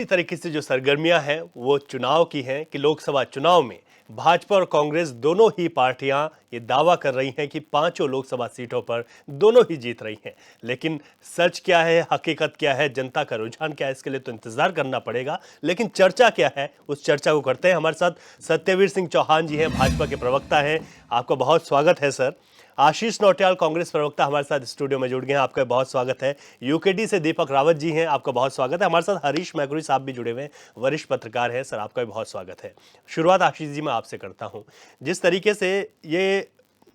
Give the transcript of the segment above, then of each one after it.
इसी तरीके से जो सरगर्मियां हैं वो चुनाव की हैं कि लोकसभा चुनाव में भाजपा और कांग्रेस दोनों ही पार्टियां ये दावा कर रही हैं कि पांचों लोकसभा सीटों पर दोनों ही जीत रही हैं। लेकिन सच क्या है, हकीकत क्या है, जनता का रुझान क्या है, इसके लिए तो इंतजार करना पड़ेगा। लेकिन चर्चा क्या है, उस चर्चा को करते हैं। हमारे साथ सत्यवीर सिंह चौहान जी हैं, भाजपा के प्रवक्ता हैं। आपका बहुत स्वागत है सर। आशीष नौटियाल कांग्रेस प्रवक्ता हमारे साथ स्टूडियो में जुड़ गए हैं, आपका बहुत स्वागत है। यूकेडी से दीपक रावत जी हैं, आपका बहुत स्वागत है। हमारे साथ हरीश मैगुरी साहब भी जुड़े हुए हैं, वरिष्ठ पत्रकार हैं। सर आपका भी बहुत स्वागत है। शुरुआत आशीष जी मैं आपसे करता हूं। जिस तरीके से ये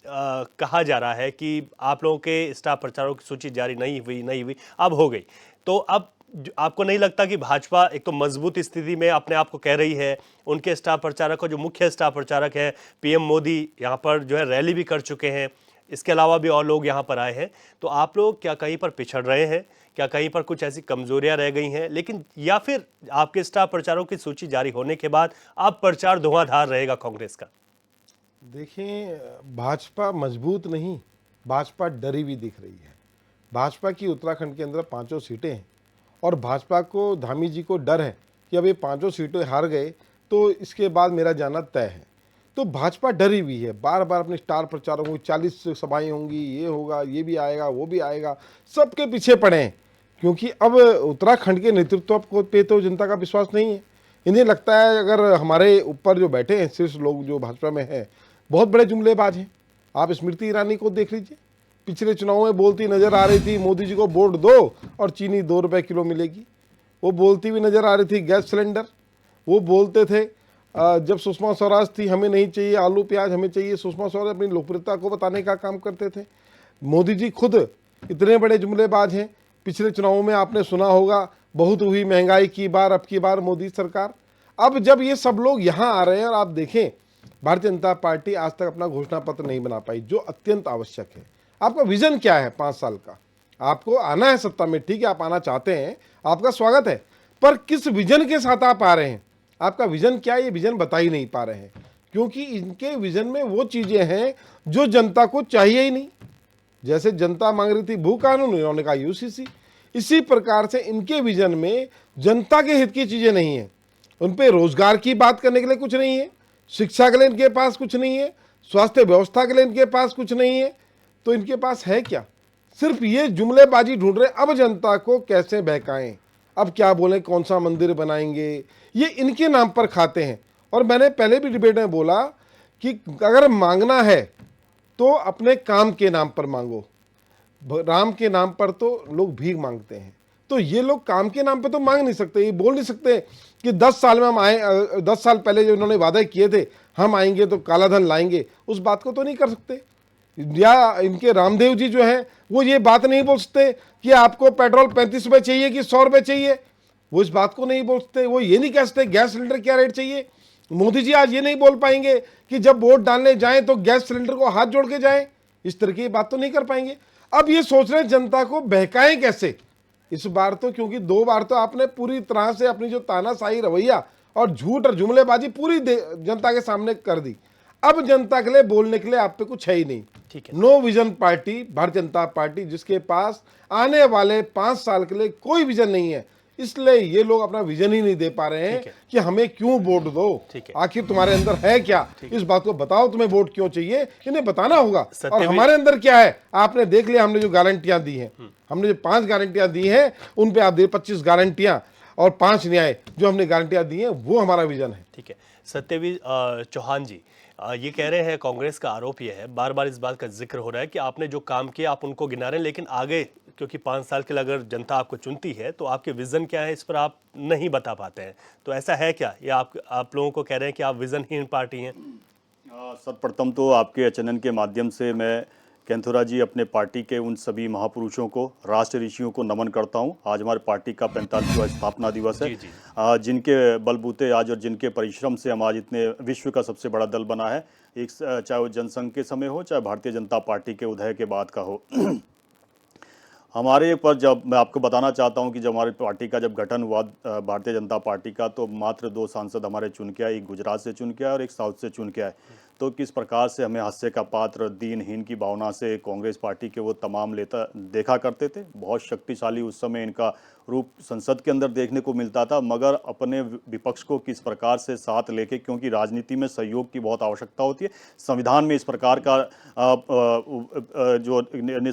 कहा जा रहा है कि आप लोगों के स्टार प्रचारकों की सूची जारी नहीं हुई, अब हो गई, तो अब आपको नहीं लगता कि भाजपा एक तो मजबूत स्थिति में अपने आप को कह रही है? उनके स्टार प्रचारक को, जो मुख्य स्टार प्रचारक है पीएम मोदी, यहाँ पर जो है रैली भी कर चुके हैं, इसके अलावा भी और लोग यहाँ पर आए हैं। तो आप लोग क्या कहीं पर पिछड़ रहे हैं? क्या कहीं पर कुछ ऐसी कमजोरियां रह गई हैं? लेकिन या फिर आपके स्टार प्रचारकों की सूची जारी होने के बाद अब प्रचार धुआंधार रहेगा कांग्रेस का? देखिए, भाजपा मजबूत नहीं, भाजपा डरी हुई दिख रही है। भाजपा की उत्तराखंड के अंदर पांचों सीटें हैं और भाजपा को, धामी जी को डर है कि अब ये पांचों सीटें हार गए तो इसके बाद मेरा जाना तय है। तो भाजपा डरी हुई है, बार बार अपने स्टार प्रचारकों की 40 सभाएं होंगी, ये होगा, ये भी आएगा, वो भी आएगा, सबके पीछे पड़े हैं। क्योंकि अब उत्तराखंड के नेतृत्व पे तो जनता का विश्वास नहीं है। इन्हें लगता है अगर हमारे ऊपर जो बैठे हैं शीर्ष लोग जो भाजपा में हैं बहुत बड़े जुमलेबाज हैं। आप स्मृति ईरानी को देख लीजिए, पिछले चुनाव में बोलती नजर आ रही थी मोदी जी को वोट दो और चीनी 2 रुपए किलो मिलेगी। वो बोलती हुई नजर आ रही थी गैस सिलेंडर। वो बोलते थे जब सुषमा स्वराज थी हमें नहीं चाहिए आलू प्याज, हमें चाहिए। सुषमा स्वराज अपनी लोकप्रियता को बताने का काम करते थे। मोदी जी खुद इतने बड़े जुमलेबाज हैं। पिछले चुनावों में आपने सुना होगा बहुत हुई महंगाई की बार, अब की बार मोदी सरकार। अब जब ये सब लोग यहाँ आ रहे हैं और आप देखें, भारतीय जनता पार्टी आज तक अपना घोषणा पत्र नहीं बना पाई, जो अत्यंत आवश्यक है। आपका विजन क्या है 5 साल का? आपको आना है सत्ता में, ठीक है, आप आना चाहते हैं, आपका स्वागत है, पर किस विजन के साथ आप आ रहे हैं? आपका विजन क्या है, ये विजन बता ही नहीं पा रहे हैं। क्योंकि इनके विजन में वो चीजें हैं जो जनता को चाहिए ही नहीं। जैसे जनता मांग रही थी भू कानून, इन्होंने कहा यूसीसी। इसी प्रकार से इनके विजन में जनता के हित की चीजें नहीं है। उन पे रोजगार की बात करने के लिए कुछ नहीं है, शिक्षा के लिए इनके पास कुछ नहीं है, स्वास्थ्य व्यवस्था के लिए इनके पास कुछ नहीं है। तो इनके पास है क्या? सिर्फ ये जुमलेबाजी ढूंढ रहे। अब जनता को कैसे बहकाएं, अब क्या बोलें, कौन सा मंदिर बनाएंगे, ये इनके नाम पर खाते हैं। और मैंने पहले भी डिबेट में बोला कि अगर मांगना है तो अपने काम के नाम पर मांगो। राम के नाम पर तो लोग भीख मांगते हैं, तो ये लोग काम के नाम पे तो मांग नहीं सकते। ये बोल नहीं सकते कि 10 साल में हम आए, 10 साल पहले जो इन्होंने वादे किए थे हम आएंगे तो काला धन लाएंगे, उस बात को तो नहीं कर सकते। या इनके रामदेव जी जो हैं वो ये बात नहीं बोल सकते कि आपको पेट्रोल 35 रुपये चाहिए कि 100 रुपये चाहिए, वो इस बात को नहीं बोल सकते। वो ये नहीं कह सकते गैस सिलेंडर क्या रेट चाहिए। मोदी जी आज ये नहीं बोल पाएंगे कि जब वोट डालने जाएं तो गैस सिलेंडर को हाथ जोड़ के जाएं, इस तरह की बात तो नहीं कर पाएंगे। अब ये सोच रहे हैं जनता को बहकाएं कैसे इस बार तो, क्योंकि 2 बार तो आपने पूरी तरह से अपनी जो तानाशाही रवैया और झूठ और जुमलेबाजी पूरी जनता के सामने कर दी। अब जनता के लिए बोलने के लिए आप पे कुछ है ही नहीं। ठीक है। No vision party Bharatiya Janata party, जिसके पास आने वाले 5 साल के लिए कोई विजन नहीं है। इसलिए ये लोग अपना विजन ही नहीं दे पा रहे हैं कि हमें क्यों वोट दो, आखिर तुम्हारे अंदर है क्या, इस बात को बताओ, तुम्हें वोट क्यों चाहिए, इन्हें बताना होगा। और हमारे अंदर क्या है आपने देख लिया। हमने जो गारंटियां दी हैं, हमने जो 5 गारंटियां दी हैं उन पे आप दे 25 गारंटियां और 5 न्याय जो हमने गारंटियां दी हैं, वो हमारा विजन है। ठीक है। सत्यवीर चौहान जी, ये कह रहे हैं, कांग्रेस का आरोप ये है, बार बार इस बात का जिक्र हो रहा है कि आपने जो काम किया आप उनको गिना रहे हैं, लेकिन आगे क्योंकि 5 साल के लिए अगर जनता आपको चुनती है तो आपके विजन क्या है इस पर आप नहीं बता पाते हैं। तो ऐसा है क्या, या आप लोगों को कह रहे हैं कि आप विजनहीन पार्टी हैं? सर्वप्रथम तो आपके चैनल के माध्यम से मैं कैंथोरा जी अपने पार्टी के उन सभी महापुरुषों को, राष्ट्र ऋषियों को नमन करता हूं। आज हमारे पार्टी का 45वां स्थापना दिवस है। जिनके बलबूते आज और जिनके परिश्रम से हम आज इतने विश्व का सबसे बड़ा दल बना है, एक चाहे वो जनसंघ के समय हो, चाहे भारतीय जनता पार्टी के उदय के बाद का हो। हमारे पर जब मैं आपको बताना चाहता हूं कि जब हमारी पार्टी का जब गठन हुआ भारतीय जनता पार्टी का, तो मात्र 2 सांसद हमारे चुन के आए, एक गुजरात से चुन के आए और एक साउथ से चुन के आए। तो किस प्रकार से हमें हास्य का पात्र, दीनहीन की भावना से कांग्रेस पार्टी के वो तमाम लेता देखा करते थे। बहुत शक्तिशाली उस समय इनका रूप संसद के अंदर देखने को मिलता था, मगर अपने विपक्ष को किस प्रकार से साथ लेके, क्योंकि राजनीति में सहयोग की बहुत आवश्यकता होती है। संविधान में इस प्रकार का जो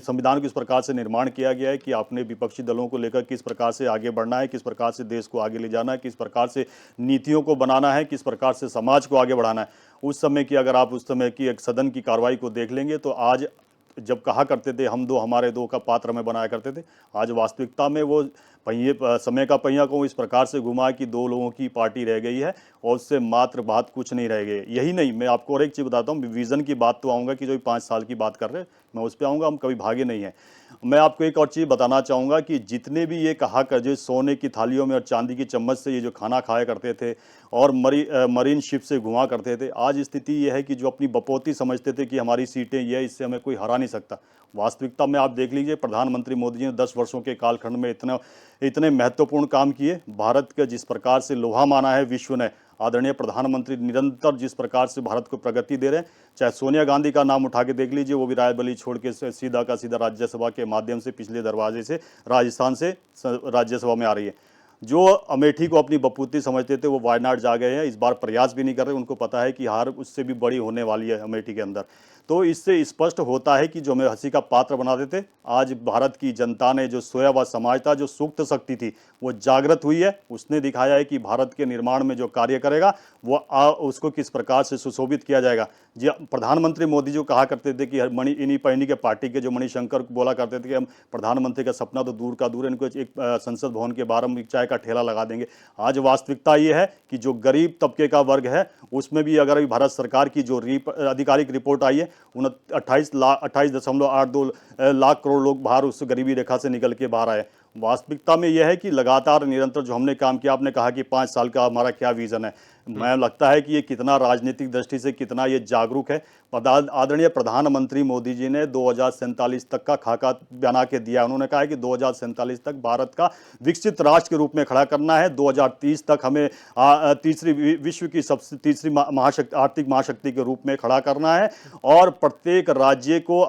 संविधान को इस प्रकार से निर्माण किया गया है कि आपने विपक्षी दलों को लेकर किस प्रकार से आगे बढ़ना है, किस प्रकार से देश को आगे ले जाना है, किस प्रकार से नीतियों को बनाना है, किस प्रकार से समाज को आगे बढ़ाना है। उस समय की अगर आप उस समय की एक सदन की कार्रवाई को देख लेंगे तो आज जब कहा करते थे हम दो हमारे दो का पात्र में बनाया करते थे, आज वास्तविकता में वो पहिए समय का पहिया को इस प्रकार से घुमा कि दो लोगों की पार्टी रह गई है और उससे मात्र बात कुछ नहीं रह गई। यही नहीं, मैं आपको और एक चीज़ बताता हूँ, विजन की बात तो आऊँगा कि जो 5 साल की बात कर रहे हैं मैं उस पर आऊँगा, हम कभी भागे नहीं हैं। मैं आपको एक और चीज़ बताना चाहूँगा कि जितने भी ये कहा कर जो सोने की थालियों में और चांदी की चम्मच से ये जो खाना खाया करते थे और मरीन शिप से घुमा करते थे, आज स्थिति ये है कि जो अपनी बपौती समझते थे कि हमारी सीटें ये है, इससे हमें कोई हरा नहीं सकता। वास्तविकता में आप देख लीजिए, प्रधानमंत्री मोदी जी ने 10 वर्षों के कालखंड में इतने महत्वपूर्ण काम किए। भारत का जिस प्रकार से लोहा माना है विश्व ने, आदरणीय प्रधानमंत्री निरंतर जिस प्रकार से भारत को प्रगति दे रहे हैं, चाहे सोनिया गांधी का नाम उठा के देख लीजिए, वो भी रायबरेली छोड़ के सीधा का सीधा राज्यसभा के माध्यम से पिछले दरवाजे से राजस्थान से राज्यसभा में आ रही है। जो अमेठी को अपनी बपूती समझते थे वो वायनाड जा गए हैं, इस बार प्रयास भी नहीं कर रहे, उनको पता है कि हार उससे भी बड़ी होने वाली है अमेठी के अंदर। तो इससे स्पष्ट होता है कि जो हमें हंसी का पात्र बना देते, आज भारत की जनता ने जो सोया हुआ समाज था, जो सुप्त शक्ति थी, वो जागृत हुई है। उसने दिखाया है कि भारत के निर्माण में जो कार्य करेगा वो उसको किस प्रकार से सुशोभित किया जाएगा। जी, प्रधानमंत्री मोदी जो कहा करते थे कि मणि इन्हीं पैनी के पार्टी के जो मणिशंकर बोला करते थे कि हम प्रधानमंत्री का सपना तो दूर का दूर है, इनको एक संसद भवन के बाहर हम चाय का ठेला लगा देंगे। आज वास्तविकता ये है कि जो गरीब तबके का वर्ग है उसमें भी अगर भारत सरकार की जो आधिकारिक रिपोर्ट आई है, 28.82 लाख करोड़ लोग बाहर उस गरीबी रेखा से निकल के बाहर आए। वास्तविकता में यह है कि लगातार निरंतर जो हमने काम किया, आपने कहा कि 5 साल का हमारा क्या विजन है, मैं लगता है कि ये कितना राजनीतिक दृष्टि से कितना ये जागरूक है। आदरणीय प्रधानमंत्री मोदी जी ने 2047 तक का खाका बना के दिया। उन्होंने कहा है कि 2047 तक भारत का विकसित राष्ट्र के रूप में खड़ा करना है, 2030 तक हमें तीसरी विश्व की सबसे तीसरी आर्थिक महाशक्ति के रूप में खड़ा करना है और प्रत्येक राज्य को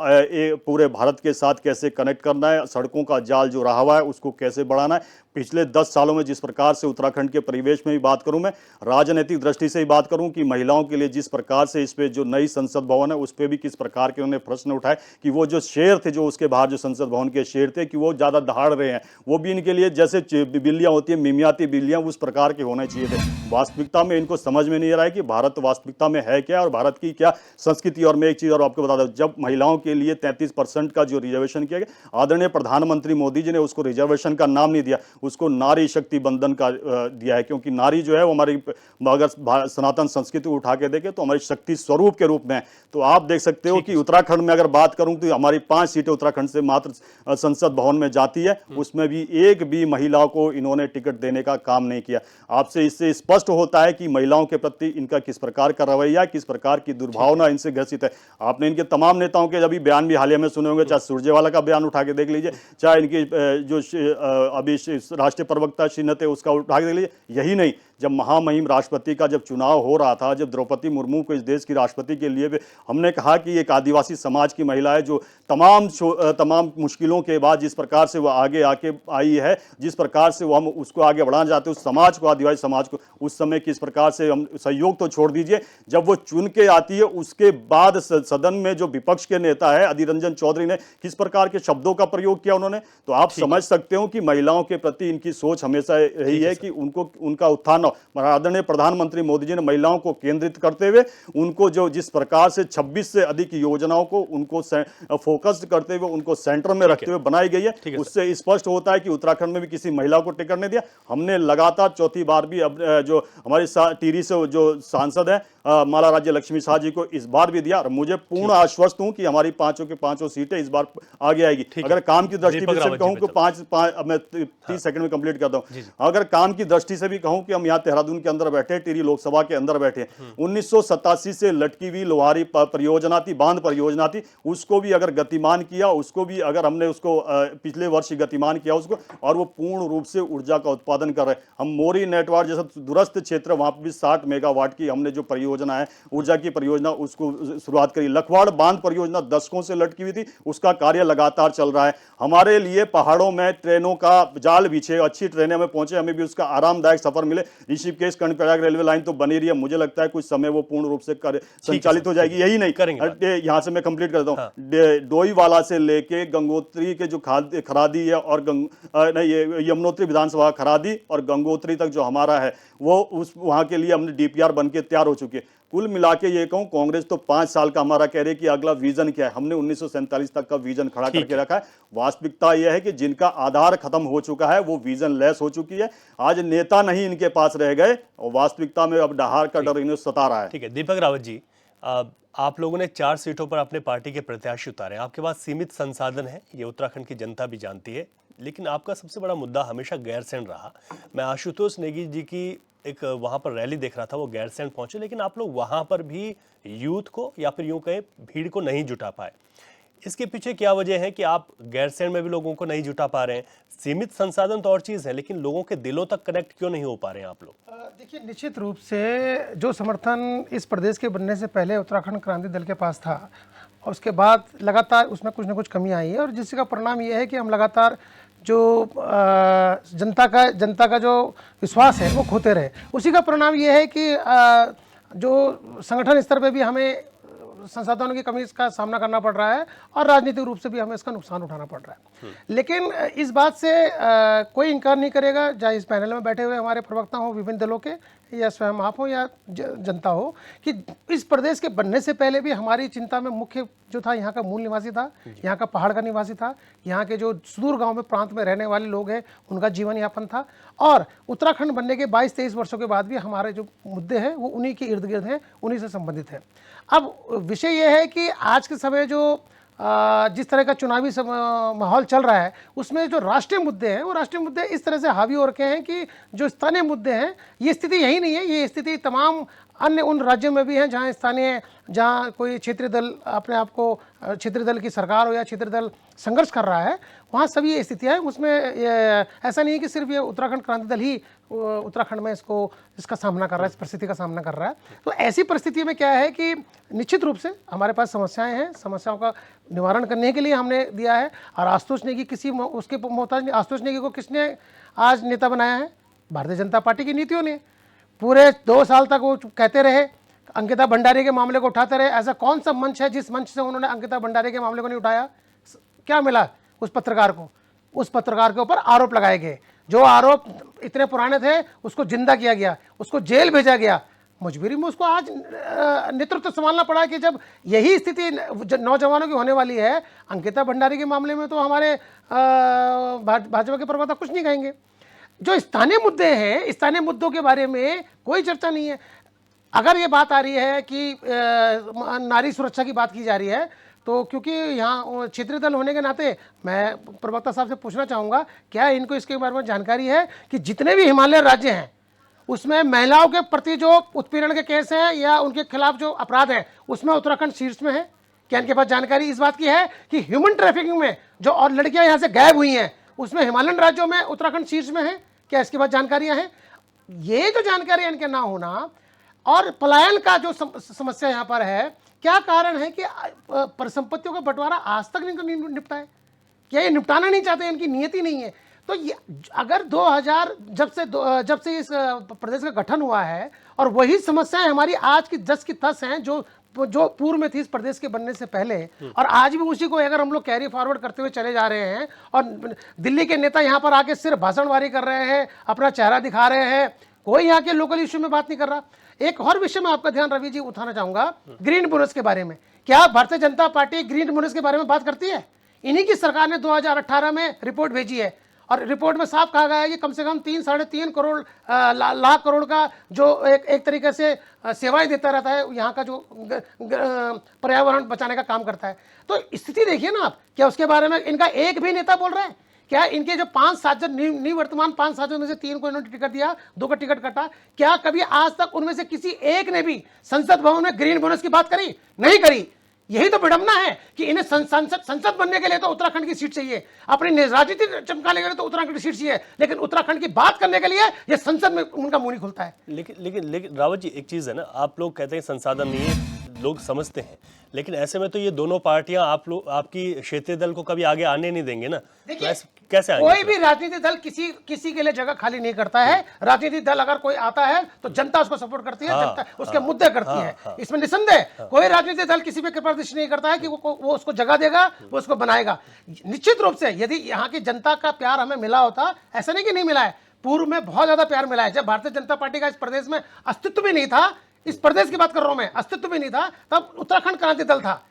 पूरे भारत के साथ कैसे कनेक्ट करना है, सड़कों का जाल जो रहा हुआ है उसको कैसे बढ़ाना है। पिछले 10 सालों में जिस प्रकार से उत्तराखंड के परिवेश में भी बात करूं, मैं राजनीतिक दृष्टि से ही बात करूं कि महिलाओं के लिए जिस प्रकार से इस पे जो नई संसद भवन है उस पे भी किस प्रकार के उन्होंने प्रश्न उठाए कि वो जो शेर थे, जो उसके बाहर जो संसद भवन के शेर थे, कि वो ज़्यादा दहाड़ रहे हैं, वो भी इनके लिए जैसे बिल्लियाँ होती हैं, मिमियाती बिल्लियाँ, उस प्रकार के होने चाहिए थे। वास्तविकता में इनको समझ में नहीं आ रहा है कि भारत वास्तविकता में है क्या और भारत की क्या संस्कृति। और मैं एक चीज़ और आपको बता दूं, जब महिलाओं के लिए 33% का जो रिजर्वेशन किया गया, आदरणीय प्रधानमंत्री मोदी जी ने उसको रिजर्वेशन का नाम नहीं दिया, उसको नारी शक्ति बंधन का दिया है, क्योंकि नारी जो है वो हमारी अगर सनातन संस्कृति को उठा के देखे तो हमारी शक्ति स्वरूप के रूप में। तो आप देख सकते हो कि उत्तराखंड में अगर बात करूं तो हमारी 5 सीटें उत्तराखंड से मात्र संसद भवन में जाती है, उसमें भी एक भी महिला को इन्होंने टिकट देने का काम नहीं किया। आपसे इससे स्पष्ट होता है कि महिलाओं के प्रति इनका किस प्रकार का रवैया, किस प्रकार की दुर्भावना इनसे ग्रसित है। आपने इनके तमाम नेताओं के अभी बयान भी हालिया में सुने होंगे, चाहे सुरजेवाला का बयान उठा के देख लीजिए, चाहे इनकी जो अभी राष्ट्रीय प्रवक्ता श्रीनत है उसका उठा के देख लीजिए। यही नहीं, जब महामहिम राष्ट्रपति का जब चुनाव हो रहा था, जब द्रौपदी मुर्मू को इस देश की राष्ट्रपति के लिए हमने कहा कि एक आदिवासी समाज की महिला है जो तमाम मुश्किलों के बाद जिस प्रकार से वो आगे आके आई है, जिस प्रकार से वो हम उसको आगे बढ़ाना चाहते हैं उस समाज को, आदिवासी समाज को, उस समय किस प्रकार से हम सहयोग तो छोड़ दीजिए, जब वो चुन के आती है उसके बाद सदन में जो विपक्ष के नेता है अधीर रंजन चौधरी ने किस प्रकार के शब्दों का प्रयोग किया उन्होंने, तो आप समझ सकते हो कि महिलाओं के प्रति इनकी सोच हमेशा रही है कि उनको उनका उत्थान। आदरणीय प्रधानमंत्री मोदी जी ने महिलाओं को केंद्रित करते हुए उनको जो जिस प्रकार से 26 से अधिक योजनाओं को उनको फोकस्ड करते हुए उनको सेंटर में रखते हुए बनाई गई है, उससे स्पष्ट होता है कि उत्तराखंड में भी किसी महिला को टिकट नहीं दिया। हमने लगातार चौथी बार भी अब जो हमारे टिहरी से जो सांसद है माला राज्य लक्ष्मी शाह जी को इस बार भी दिया और मुझे पूर्ण आश्वस्त हूं कि हमारी 5 के 5 सीटें इस बार आगे आएगी। अगर काम की दृष्टि से कहूं कि 5 मैं 30 सेकंड में कंप्लीट करता हूं, अगर काम की दृष्टि से भी कहूं कि हम यहाँ देहरादून के अंदर बैठे, टिहरी लोकसभा के अंदर बैठे। 1987 से लटकी हुई लोहारी परियोजना थी, बांध परियोजना थी, उसको भी अगर गतिमान किया, उसको भी अगर हमने उसको पिछले वर्ष गतिमान किया उसको, और वो पूर्ण रूप से ऊर्जा का उत्पादन कर रहे हैं। हम मोरी नेटवर्क जैसा दूरस्थ क्षेत्र, वहां पर भी 60 मेगावाट की हमने जो परियोजना है, ऊर्जा की परियोजना, उसको शुरुआत करी। लखवाड़ बांध परियोजना दशकों से लटकी हुई थी, उसका कार्य लगातार चल रहा है। हमारे लिए पहाड़ों में ट्रेनों का जाल बिछे, अच्छी ट्रेनें हमें पहुंचे, हमें भी उसका आरामदायक सफर मिले। ऋषिकेश कर्णप्रयाग रेलवे लाइन तो बनी रही है, मुझे लगता है कुछ समय वो पूर्ण रूप से संचालित हो जाएगी। यही नहीं करेंगे, यहां से मैं कंप्लीट करता हूं। डोईवाला से लेके गंगोत्री के जो खरादी है और यमुनोत्री विधानसभा खरादी और गंगोत्री तक जो हमारा है, वो उस वहां के लिए हमने डीपीआर बन के तैयार हो चुकी है। कुल मिला के ये कहूं, कांग्रेस तो 5 साल का हमारा कह रही है कि अगला विजन क्या है। हमने 1947 तक का विजन खड़ा करके रखा है। वास्तविकता यह है कि जिनका आधार खत्म हो चुका है वो विजन लेस हो चुकी है। आज नेता नहीं इनके पास रह गए और वास्तविकता में अब डहार का डर इन्हें सता रहा है। ठीक है दीपक रावत जी, आप लोगों ने 4 सीटों पर अपने पार्टी के प्रत्याशी उतारे। आपके पास सीमित संसाधन है, ये उत्तराखंड की जनता भी जानती है, लेकिन आपका सबसे बड़ा मुद्दा हमेशा गैरसैंण रहा। मैं आशुतोष नेगी जी की एक वहां पर रैली देख रहा था, वो गैरसैंण पहुंचे, लेकिन आप लोग वहां पर भी यूथ को या फिर यूं कहें भीड़ को नहीं जुटा पाए। इसके पीछे क्या वजह है कि आप गैरसैंण में भी लोगों को नहीं जुटा पा रहे हैं? सीमित संसाधन तो और चीज है, लेकिन लोगों के दिलों तक कनेक्ट क्यों नहीं हो पा रहे हैं आप लोग? देखिए, निश्चित रूप से जो समर्थन इस प्रदेश के बनने से पहले उत्तराखंड क्रांति दल के पास था, और उसके बाद लगातार उसमें कुछ ना कुछ कमी आई है, और जिसका परिणाम ये है कि हम लगातार जो जनता का जो विश्वास है वो खोते रहे। उसी का परिणाम ये है कि जो संगठन स्तर पे भी हमें संसाधनों की कमी का सामना करना पड़ रहा है, और राजनीतिक रूप से भी हमें इसका नुकसान उठाना पड़ रहा है। लेकिन इस बात से कोई इनकार नहीं करेगा, चाहे इस पैनल में बैठे हुए हमारे प्रवक्ता हों विभिन्न दलों के, या स्वयं आप हो या जनता हो, कि इस प्रदेश के बनने से पहले भी हमारी चिंता में मुख्य जो था, यहाँ का मूल निवासी था, यहाँ का पहाड़ का निवासी था, यहाँ के जो सुदूर गांव में प्रांत में रहने वाले लोग हैं उनका जीवन यापन था। और उत्तराखंड बनने के 22-23 वर्षों के बाद भी हमारे जो मुद्दे हैं वो उन्हीं के इर्द गिर्द हैं, उन्हीं से संबंधित है। अब विषय यह है कि आज के समय जो जिस तरह का चुनावी माहौल चल रहा है, उसमें जो राष्ट्रीय मुद्दे हैं वो राष्ट्रीय मुद्दे इस तरह से हावी हो रखे हैं कि जो स्थानीय मुद्दे हैं, ये स्थिति यही नहीं है, ये स्थिति तमाम अन्य उन राज्यों में भी हैं जहाँ कोई क्षेत्रीय दल अपने आप को क्षेत्रीय दल की सरकार हो या क्षेत्रीय दल संघर्ष कर रहा है, वहाँ सभी ये स्थितियाँ हैं। उसमें ऐसा नहीं है कि सिर्फ ये उत्तराखंड क्रांति दल ही उत्तराखंड में इसका सामना कर रहा है, इस परिस्थिति का सामना कर रहा है। तो ऐसी परिस्थिति में क्या है कि निश्चित रूप से हमारे पास समस्याएं हैं, समस्याओं का निवारण करने के लिए हमने दिया है। और आशुतोष नेगी किसी उसके मोहताज नहीं। आशुतोष नेगी को किसने आज नेता बनाया है? भारतीय जनता पार्टी की नीतियों ने। पूरे 2 साल तक वो कहते रहे, अंकिता भंडारी के मामले को उठाते रहे। ऐसा कौन सा मंच है जिस मंच से उन्होंने अंकिता भंडारी के मामले को नहीं उठाया? क्या मिला उस पत्रकार को? उस पत्रकार के ऊपर आरोप लगाए गए, जो आरोप इतने पुराने थे उसको जिंदा किया गया, उसको जेल भेजा गया। मजबूरी में उसको आज नेतृत्व संभालना पड़ा कि जब यही स्थिति नौजवानों की होने वाली है। अंकिता भंडारी के मामले में तो हमारे भाजपा के प्रवक्ता कुछ नहीं कहेंगे। जो स्थानीय मुद्दे हैं, स्थानीय मुद्दों के बारे में कोई चर्चा नहीं है। अगर ये बात आ रही है कि नारी सुरक्षा की बात की जा रही है, तो क्योंकि यहाँ क्षेत्रीय दल होने के नाते मैं प्रवक्ता साहब से पूछना चाहूँगा, क्या इनको इसके बारे में जानकारी है कि जितने भी हिमालय राज्य हैं उसमें महिलाओं के प्रति जो उत्पीड़न के केस हैं या उनके खिलाफ जो अपराध हैं उसमें उत्तराखंड शीर्ष में है? क्या इनके पास जानकारी इस बात की है कि ह्यूमन ट्रैफिकिंग में जो और लड़कियां यहाँ से गायब हुई हैं उसमें हिमालयन राज्यों में उत्तराखंड शीर्ष में है? क्या इसके पास जानकारियां हैं? ये जो जानकारी इनके ना होना और पलायन का जो समस्या यहाँ पर है, क्या कारण है कि परिसंपत्तियों का बंटवारा आज तक नहीं निपटा है? क्या ये निपटाना नहीं चाहते? इनकी नियति नहीं है। तो ये अगर 2000 जब से इस प्रदेश का गठन हुआ है और वही समस्याएं हमारी आज की 10 की 10 हैं जो पूर्व में थी इस प्रदेश के बनने से पहले, और आज भी उसी को अगर हम लोग कैरी फॉरवर्ड करते हुए चले जा रहे हैं, और दिल्ली के नेता यहाँ पर आके सिर्फ भाषणबाजी कर रहे हैं, अपना चेहरा दिखा रहे हैं, कोई यहाँ के लोकल इश्यू में बात नहीं कर रहा। एक और विषय में आपका ध्यान रवि जी उठाना चाहूंगा, ग्रीन बोनस के बारे में। क्या Bharatiya Janata party green bonus के बारे में बात करती है? इन्हीं की सरकार ने 2018 में रिपोर्ट भेजी है, और रिपोर्ट में साफ कहा गया है कि कम से कम 3-3.5 करोड़ लाख करोड़ का जो एक तरीके से सेवाएं देता रहता है, यहाँ का जो पर्यावरण बचाने का काम करता है। तो स्थिति देखिए ना आप, क्या उसके बारे में इनका एक भी नेता बोल रहा है? क्या इनके जो 5 सांसद निवर्तमान 5 सांसदों में से 3 को इन्होंने टिकट दिया, 2 का टिकट कटा, क्या कभी आज तक उनमें से किसी एक ने भी संसद भवन में ग्रीन बोनस की बात करी? नहीं करी। यही तो विडंबना है कि इन्हें संसद बनने के लिए तो उत्तराखंड की सीट चाहिए, अपनी राजनीति चमकाने के लिए तो उत्तराखंड की सीट चाहिए, लेकिन उत्तराखंड की बात करने के लिए ये संसद में उनका मुंह नहीं खुलता है। लेकिन रावत जी, एक चीज है ना, आप लोग कहते हैं संसाधन नहीं है, लोग समझते हैं, लेकिन ऐसे में तो ये दोनों पार्टियां आपकी क्षेत्रीय दल को कभी आगे आने नहीं देंगे ना। तो कैसे आएंगे? कोई भी राजनीतिक दल किसी के लिए जगह खाली नहीं करता है। राजनीतिक दल अगर कोई आता है तो जनता उसको सपोर्ट करती है, जनता उसके मुद्दे करती है। इसमें निसंदेह कोई राजनीतिक दल किसी पे कृपा दृष्टि नहीं करता है कि वो उसको जगह देगा, वो उसको बनाएगा। निश्चित रूप से यदि यहाँ की जनता का प्यार हमें मिला होता, ऐसा नहीं कि नहीं मिला है, पूर्व में बहुत ज्यादा प्यार मिला है। जब भारतीय जनता पार्टी का इस प्रदेश में अस्तित्व भी नहीं था, इस प्रदेश की बात कर रहा हूं मैं, अस्तित्व भी नहीं था, तब उत्तराखंड क्रांति दल था।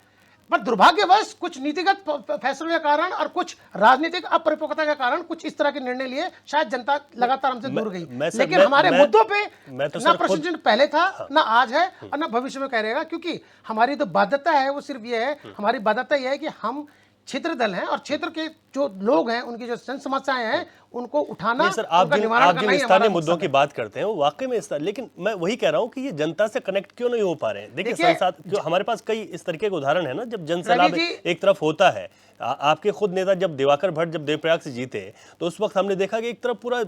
पर दुर्भाग्यवश कुछ नीतिगत फैसलों के कारण और कुछ राजनीतिक अपरिपक्वता के कारण कुछ इस तरह के निर्णय लिए शायद जनता लगातार हमसे दूर गई। लेकिन हमारे मुद्दों पे ना प्रश्न चिन्ह पहले था, ना आज है और ना भविष्य में कह रहेगा, क्योंकि हमारी तो बाध्यता है वो सिर्फ ये है, हमारी बाध्यता यह है कि हम क्षेत्र दल हैं और क्षेत्र के जो लोग हैं उनकी जो जन समस्याएं हैं उनको उठाना, सर, आप जिन स्थानीय मुद्दों की बात करते हैं वो वाकई में लेकिन मैं वही कह रहा हूं कि ये जनता से कनेक्ट क्यों नहीं हो पा रहे हैं। देखिए हमारे पास कई इस तरीके के उदाहरण है ना, जब जन सैलाब एक तरफ होता है। आपके खुद नेता जब दिवाकर भट्ट जब देवप्रयाग से जीते तो उस वक्त हमने देखा कि एक तरफ पूरा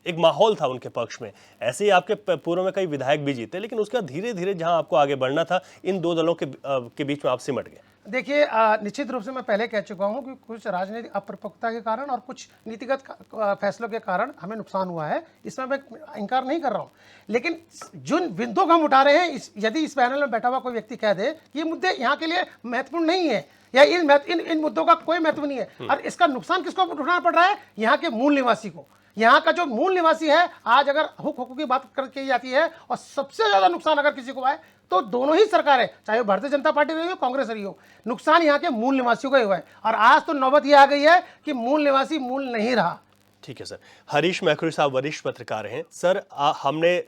एक माहौल था उनके पक्ष में। ऐसे ही आपके पूर्व में कई विधायक भी जीते, लेकिन उसके बाद धीरे धीरे जहां आपको आगे बढ़ना था, इन दो दलों के बीच में आप सिमट गए। देखिए, निश्चित रूप से मैं पहले कह चुका हूं कि कुछ राजनीतिक अपरिपक्वता के कारण और कुछ नीतिगत फैसलों के कारण हमें नुकसान हुआ है, इसमें मैं इनकार नहीं कर रहा हूं। लेकिन जिन बिंदुओं को हम उठा रहे हैं, यदि इस पैनल में बैठा हुआ कोई व्यक्ति कह दे कि ये मुद्दे यहाँ के लिए महत्वपूर्ण नहीं है या इन मुद्दों का कोई महत्व नहीं है, और इसका नुकसान किसको उठाना पड़ रहा है? यहाँ के मूल निवासी को। यहाँ का जो मूल निवासी है, आज अगर हुक की बात की जाती है और सबसे ज्यादा नुकसान अगर किसी को आए तो दोनों ही सरकारें, चाहे वो भारतीय जनता पार्टी रही हो, कांग्रेस रही हो, नुकसान यहाँ के मूल निवासियों का ही हुआ है। और आज तो नौबत ये आ गई है कि मूल निवासी मूल नहीं रहा। ठीक है सर। हरीश मैखुरी साहब वरिष्ठ पत्रकार हैं। सर, हमने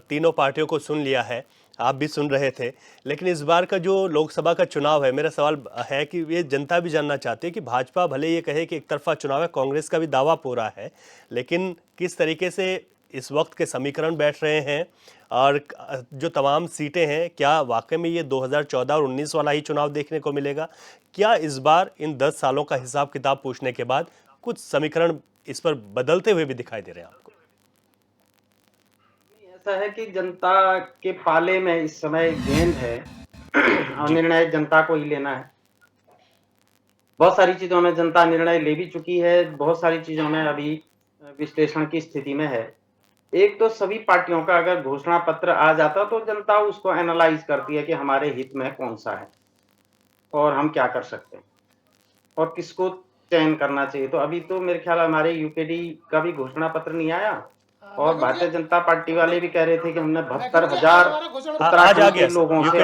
तीनों पार्टियों को सुन लिया है, आप भी सुन रहे थे, लेकिन इस बार का जो लोकसभा का चुनाव है, मेरा सवाल है कि ये जनता भी जानना चाहती है कि भाजपा भले ये कहे कि एक तरफा चुनाव है, कांग्रेस का भी दावा पूरा है, लेकिन किस तरीके से इस वक्त के समीकरण बैठ रहे हैं और जो तमाम सीटें हैं, क्या वाकई में ये 2014 और 19 वाला ही चुनाव देखने को मिलेगा? क्या इस बार इन 10 सालों का हिसाब किताब पूछने के बाद कुछ समीकरण इस पर बदलते हुए भी दिखाई दे रहे हैं आपको? ऐसा है कि जनता के पाले में इस समय गेंद है और निर्णय जनता को ही लेना है। बहुत सारी चीजों में जनता निर्णय ले भी चुकी है, बहुत सारी चीजों में अभी विश्लेषण की स्थिति में है। एक तो सभी पार्टियों का अगर घोषणा पत्र आ जाता तो जनता उसको एनालाइज करती है कि हमारे हित में कौन सा है और हम क्या कर सकते हैं और किसको चयन करना चाहिए। तो अभी तो मेरे ख्याल हमारे यूकेडी का भी घोषणा पत्र नहीं आया और भारतीय जनता पार्टी वाले भी कह रहे थे कि हमने 72,000 उत्तराखंड के लोगों से,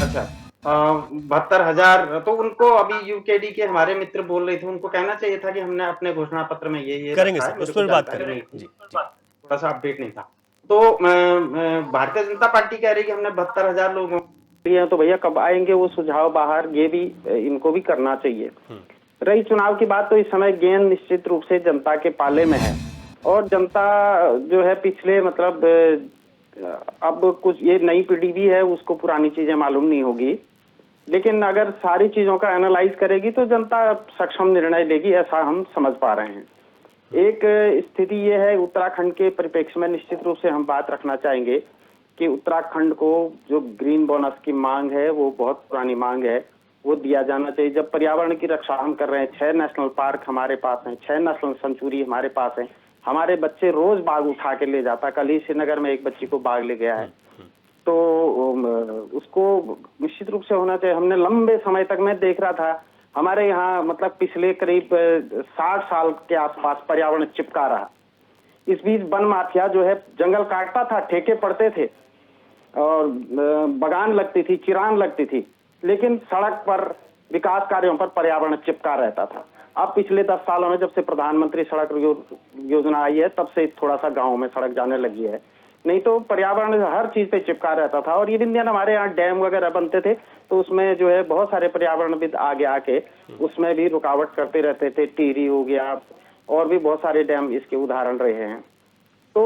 अच्छा 72,000, तो उनको अभी यूकेडी के हमारे मित्र बोल रहे थे, उनको कहना चाहिए था कि हमने अपने घोषणा पत्र में ये करेंगे सर, उस पर बात करेंगे। थोड़ा सा अपडेट नहीं था। तो भारतीय जनता पार्टी कह रही है कि हमने 72,000 लोगों तो भैया कब आएंगे वो सुझाव बाहर, ये भी इनको भी करना चाहिए। रही चुनाव की बात, तो इस समय गेंद निश्चित रूप से जनता के पाले में है और जनता जो है पिछले मतलब अब कुछ ये नई पीढ़ी भी है, उसको पुरानी चीजें मालूम नहीं होगी, लेकिन अगर सारी चीजों का एनालाइज करेगी तो जनता सक्षम निर्णय लेगी, ऐसा हम समझ पा रहे हैं। एक स्थिति ये है उत्तराखंड के परिप्रेक्ष्य में, निश्चित रूप से हम बात रखना चाहेंगे कि उत्तराखंड को जो ग्रीन बोनस की मांग है वो बहुत पुरानी मांग है, वो दिया जाना चाहिए। जब पर्यावरण की रक्षा हम कर रहे हैं, 6 नेशनल पार्क हमारे पास हैं, 6 नेशनल सेंचुरी हमारे पास हैं, हमारे बच्चे रोज बाघ उठा के ले जाता, कल ही श्रीनगर में एक बच्ची को बाघ ले गया है, तो उसको निश्चित रूप से होना चाहिए। हमने लंबे समय तक मैं देख रहा था हमारे यहाँ मतलब पिछले करीब 60 साल के आसपास पर्यावरण चिपका रहा। इस बीच वन माफिया जो है जंगल काटता था, ठेके पड़ते थे और बगान लगती थी, चिरान लगती थी, लेकिन सड़क पर विकास कार्यों पर पर्यावरण चिपका रहता था। अब पिछले 10 सालों में जब से प्रधानमंत्री सड़क योजना आई है, तब से थोड़ा सा गाँव में सड़क जाने लगी है, नहीं तो पर्यावरण हर चीज पे चिपका रहता था। और इवन दिन हमारे यहाँ डैम वगैरह बनते थे तो उसमें जो है बहुत सारे पर्यावरणविद आगे आके उसमें भी रुकावट करते रहते थे। टिहरी हो गया और भी बहुत सारे डैम इसके उदाहरण रहे हैं। तो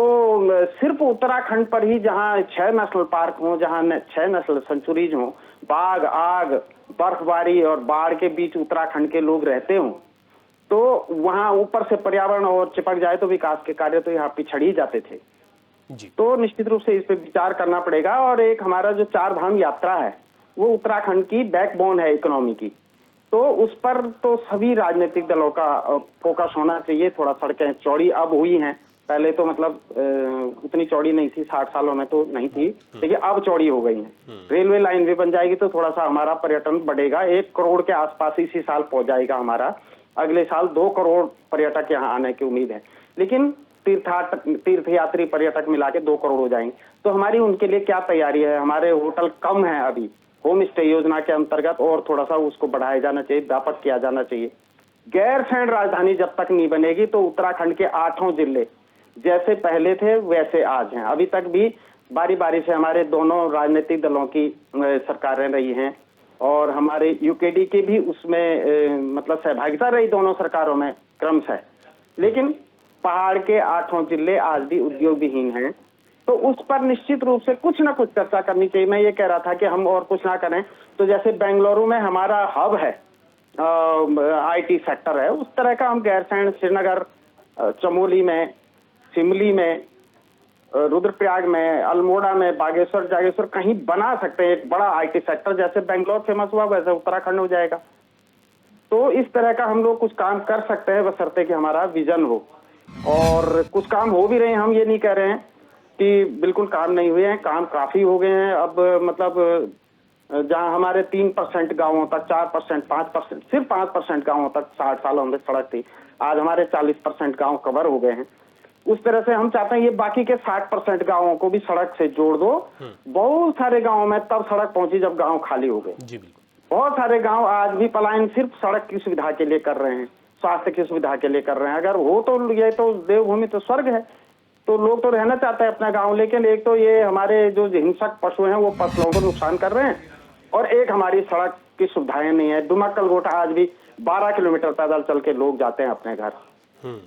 सिर्फ उत्तराखंड पर ही जहाँ 6 नेशनल पार्क हों, जहाँ 6 नेशनल सेंचुरीज हों, बाघ, आग, बर्फबारी और बाढ़ के बीच उत्तराखंड के लोग रहते हों, तो वहाँ ऊपर से पर्यावरण और चिपक जाए तो विकास के कार्य तो यहाँ पिछड़ ही जाते थे। जी। तो निश्चित रूप से इस पे विचार करना पड़ेगा। और एक हमारा जो 4 धाम यात्रा है वो उत्तराखंड की बैकबोन है इकोनॉमी की, तो उस पर तो सभी राजनीतिक दलों का फोकस होना चाहिए। थोड़ा सड़कें चौड़ी अब हुई हैं, पहले तो मतलब उतनी चौड़ी नहीं थी, 60 सालों में तो नहीं थी, लेकिन अब चौड़ी हो गई हैं। रेलवे लाइन भी बन जाएगी तो थोड़ा सा हमारा पर्यटन बढ़ेगा। 1 करोड़ के आसपास इसी साल पहुंच जाएगा हमारा। अगले साल 2 करोड़ पर्यटक यहाँ आने की उम्मीद है, लेकिन तीर्थयात्री पर्यटक मिला के 2 करोड़ हो जाएंगे। तो हमारी उनके लिए क्या तैयारी है? हमारे होटल कम है अभी होम स्टे योजना के अंतर्गत, और थोड़ा सा उसको बढ़ाया जाना चाहिए, व्यापक किया जाना चाहिए। गैरसैंण राजधानी जब तक नहीं बनेगी तो उत्तराखंड के 8 जिले जैसे पहले थे वैसे आज हैं। अभी तक भी बारी बारी से हमारे दोनों राजनीतिक दलों की सरकारें रही हैं और हमारे यूकेडी के भी उसमें मतलब सहभागिता रही दोनों सरकारों में क्रमशः, लेकिन पहाड़ के 8 जिले आज भी उद्योग विहीन हैं। तो उस पर निश्चित रूप से कुछ ना कुछ चर्चा करनी चाहिए। मैं ये कह रहा था कि हम और कुछ ना करें तो जैसे बेंगलुरु में हमारा हब है, आईटी सेक्टर है, उस तरह का हम गैरसैंण, श्रीनगर, चमोली में, शिमली में, रुद्रप्रयाग में, अल्मोड़ा में, बागेश्वर, जागेश्वर कहीं बना सकते हैं एक बड़ा आईटी सेक्टर। जैसे बेंगलोर फेमस हुआ वैसे उत्तराखंड हो जाएगा। तो इस तरह का हम लोग कुछ काम कर सकते हैं बशर्ते कि हमारा विजन हो। और कुछ काम हो भी रहे हैं, हम ये नहीं कह रहे हैं कि बिल्कुल काम नहीं हुए हैं, काम काफी हो गए हैं। अब मतलब जहां हमारे 3% गांवों तक, 4%, 5%, सिर्फ 5% गांवों तक 60 सालों में सड़क थी, आज हमारे 40% गांव कवर हो गए हैं। उस तरह से हम चाहते हैं ये बाकी के 60% गांवों को भी सड़क से जोड़ दो। बहुत सारे गांवों में तब सड़क पहुंची जब गांव खाली हो गए। जी बिल्कुल। बहुत सारे गांव आज भी पलायन सिर्फ सड़क की सुविधा के लिए कर रहे हैं, स्वास्थ्य की सुविधा के लिए कर रहे हैं। अगर हो तो ये तो देवभूमि तो स्वर्ग है, तो लोग तो रहना चाहते हैं अपना गांव। लेकिन एक तो ये हमारे जो हिंसक पशु हैं वो फसलों को नुकसान कर रहे हैं, और एक हमारी सड़क की सुविधाएं नहीं है। डुमक्कल गोटा आज भी 12 किलोमीटर पैदल चल के लोग जाते हैं अपने घर।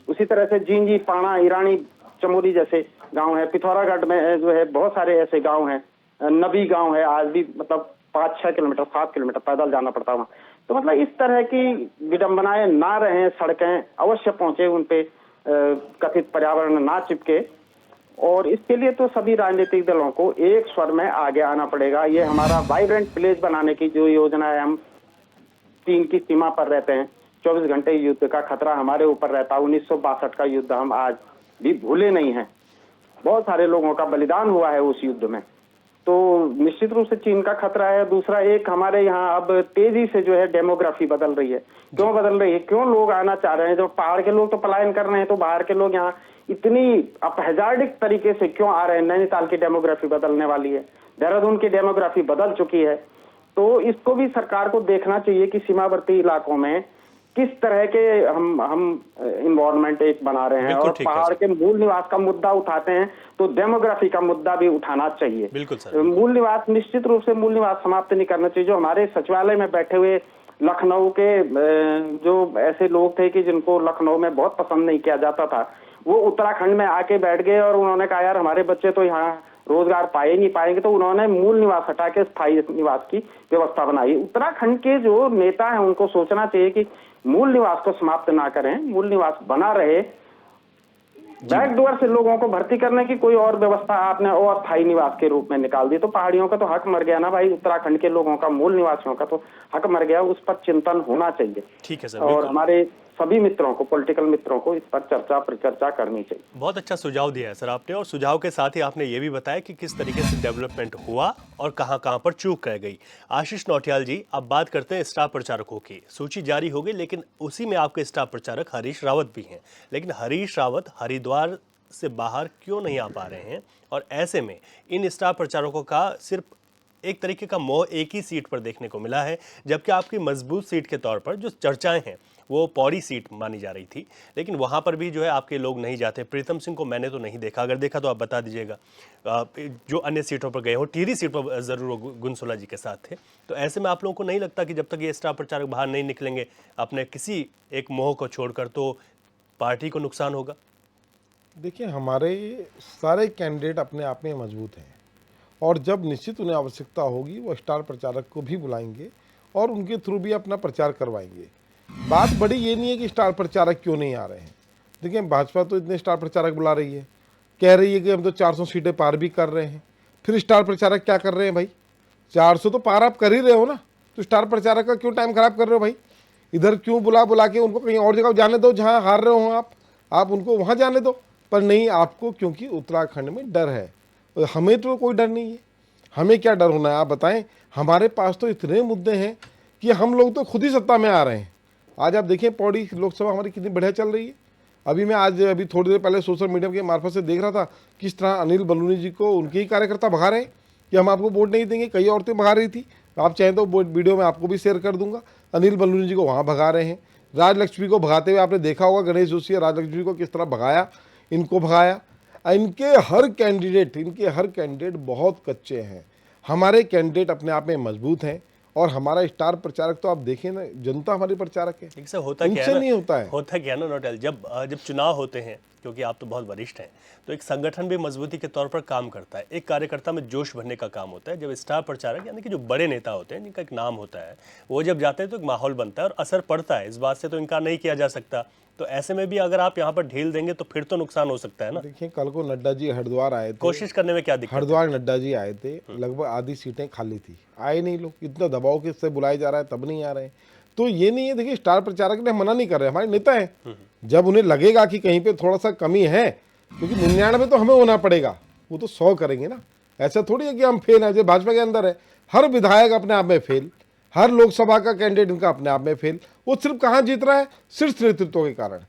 उसी तरह से जींजी, पाणा, ईरानी, चमोली जैसे गांव है। पिथौरागढ़ में जो है बहुत सारे ऐसे गांव हैं। नबी गांव है, आज भी मतलब 5-6 किलोमीटर, 7 किलोमीटर पैदल जाना पड़ता है वहाँ। तो मतलब इस तरह की विडंबनाएं ना रहे, सड़कें अवश्य पहुंचे, उनपे कथित पर्यावरण ना चिपके। और इसके लिए तो सभी राजनीतिक दलों को एक स्वर में आगे आना पड़ेगा। ये हमारा वाइब्रेंट विलेज बनाने की जो योजना है, हम चीन की सीमा पर रहते हैं, 24 घंटे युद्ध का खतरा हमारे ऊपर रहता है। 1962 का युद्ध हम आज भी भूले नहीं हैं, बहुत सारे लोगों का बलिदान हुआ है उस युद्ध में। तो निश्चित रूप से चीन का खतरा है। दूसरा, एक हमारे यहाँ अब तेजी से जो है डेमोग्राफी बदल रही है। क्यों बदल रही है? क्यों लोग आना चाह रहे हैं? जो पहाड़ के लोग तो पलायन कर रहे हैं, तो बाहर के लोग यहाँ इतनी अपहजार्डिक तरीके से क्यों आ रहे हैं? नैनीताल की डेमोग्राफी बदलने वाली है, देहरादून की डेमोग्राफी बदल चुकी है। तो इसको भी सरकार को देखना चाहिए कि सीमावर्ती इलाकों में किस तरह के हम इन्वायरमेंट एक बना रहे हैं। और पहाड़ के मूल निवास का मुद्दा उठाते हैं तो डेमोग्राफी का मुद्दा भी उठाना चाहिए। बिल्कुल सर। मूल निवास, निश्चित रूप से मूल निवास समाप्त नहीं करना चाहिए। जो हमारे सचिवालय में बैठे हुए लखनऊ के जो ऐसे लोग थे कि जिनको लखनऊ में बहुत पसंद नहीं किया जाता था, वो उत्तराखंड में आके बैठ गए और उन्होंने कहा यार हमारे बच्चे तो यहाँ रोजगार पाए नहीं पाएंगे, तो उन्होंने मूल निवास हटा के स्थायी निवास की व्यवस्था बनाई। उत्तराखंड के जो नेता हैं उनको सोचना चाहिए कि मूल निवास को समाप्त ना करें, मूल निवास बना रहे। बैकडोर से लोगों को भर्ती करने की कोई और व्यवस्था आपने और स्थायी निवास के रूप में निकाल दी, तो पहाड़ियों का तो हक मर गया ना भाई। उत्तराखंड के लोगों का, मूल निवासियों का तो हक मर गया। उस पर चिंतन होना चाहिए। ठीक है सर। और हमारे सभी मित्रों को, पॉलिटिकल मित्रों को इस पर चर्चा परिचर्चा करनी चाहिए। बहुत अच्छा सुझाव दिया है सर आपने, और सुझाव के साथ ही आपने ये भी बताया कि किस तरीके से डेवलपमेंट हुआ और कहां पर चूक रह गई। आशीष नौटियाल जी, अब बात करते हैं स्टार प्रचारकों की। सूची जारी हो गई, लेकिन उसी में आपके स्टार प्रचारक हरीश रावत भी हैं। लेकिन हरीश रावत हरिद्वार से बाहर क्यों नहीं आ पा रहे हैं? और ऐसे में इन स्टार प्रचारकों का सिर्फ एक तरीके का मोह एक ही सीट पर देखने को मिला है, जबकि आपकी मजबूत सीट के तौर पर जो चर्चाएं हैं वो पौड़ी सीट मानी जा रही थी, लेकिन वहां पर भी जो है आपके लोग नहीं जाते। प्रीतम सिंह को मैंने तो नहीं देखा, अगर देखा तो आप बता दीजिएगा। जो अन्य सीटों पर गए हो, टिहरी सीट पर जरूर वो गुनसोला जी के साथ थे। तो ऐसे में आप लोगों को नहीं लगता कि जब तक ये स्टार प्रचारक बाहर नहीं निकलेंगे अपने किसी एक मोह को छोड़कर, तो पार्टी को नुकसान होगा? देखिए, हमारे सारे कैंडिडेट अपने आप में मजबूत हैं और जब निश्चित उन्हें आवश्यकता होगी वो स्टार प्रचारक को भी बुलाएंगे और उनके थ्रू भी अपना प्रचार करवाएंगे। बात बड़ी ये नहीं है कि स्टार प्रचारक क्यों नहीं आ रहे हैं। देखिए, भाजपा तो इतने स्टार प्रचारक बुला रही है, कह रही है कि हम तो 400 सीटें पार भी कर रहे हैं, फिर स्टार प्रचारक क्या कर रहे हैं भाई? 400 तो पार आप कर ही रहे हो ना, तो स्टार प्रचारक का क्यों टाइम खराब कर रहे हो भाई? इधर क्यों बुला बुला के उनको कहीं और जगह जाने दो जहाँ हार रहे हो आप उनको वहाँ जाने दो। पर नहीं, आपको क्योंकि उत्तराखंड में डर है, हमें तो कोई डर नहीं है। हमें क्या डर होना है आप बताएं? हमारे पास तो इतने मुद्दे हैं कि हम लोग तो खुद ही सत्ता में आ रहे हैं। आज आप देखें पौड़ी लोकसभा हमारी कितनी बढ़िया चल रही है। अभी थोड़ी देर पहले सोशल मीडिया के मार्फत से देख रहा था किस तरह अनिल बलूनी जी को उनके ही कार्यकर्ता भगा रहे हैं कि हम आपको वोट नहीं देंगे। कई औरतें भगा रही थी, आप चाहें तो वीडियो में आपको भी शेयर कर दूंगा। अनिल बलूनी जी को वहाँ भगा रहे हैं, राजलक्ष्मी को भगाते हुए आपने देखा होगा, गणेश जोशी और राजलक्ष्मी को किस तरह भगाया, इनको भगाया। इनके हर कैंडिडेट बहुत कच्चे हैं। हमारे कैंडिडेट अपने आप में मजबूत हैं और हमारा स्टार प्रचारक तो आप देखें ना, जनता हमारी प्रचारक है। इससे होता क्या है इनसे ना, नहीं होता है। होता क्या है ना नोटेल, जब चुनाव होते हैं, क्योंकि आप तो बहुत वरिष्ठ हैं, तो एक संगठन भी मजबूती के तौर पर काम करता है। एक कार्यकर्ता में जोश भरने का काम होता है। जब स्टार प्रचारक यानी कि जो बड़े नेता होते हैं, जिनका एक नाम होता है, वो जब जाते हैं तो एक माहौल बनता है और असर पड़ता है। इस बात से तो इनकार नहीं किया जा सकता। तो ऐसे में भी अगर आप यहाँ पर ढील देंगे तो फिर तो नुकसान हो सकता है ना। देखिए, कल को नड्डा जी हरिद्वार आए थे, कोशिश करने में क्या दिक्कत है? हरिद्वार नड्डा जी आए थे, लगभग आधी सीटें खाली थी, आए नहीं लोग। इतना दबाव के से बुलाए जा रहा है तब नहीं आ रहे हैं। तो ये नहीं है, देखिए स्टार प्रचारक ने मना नहीं कर रहे, हमारे नेता हैं। जब उन्हें लगेगा कि कहीं पे थोड़ा सा कमी है, क्योंकि 99 तो हमें होना पड़ेगा, वो तो 100 करेंगे ना। ऐसा थोड़ी है कि हम फेल हैं, जो भाजपा के अंदर है। हर विधायक अपने आप में फेल, हर लोकसभा का कैंडिडेट इनका अपने आप में फेल। वो सिर्फ कहाँ जीत रहा है? शीर्ष नेतृत्व के कारण।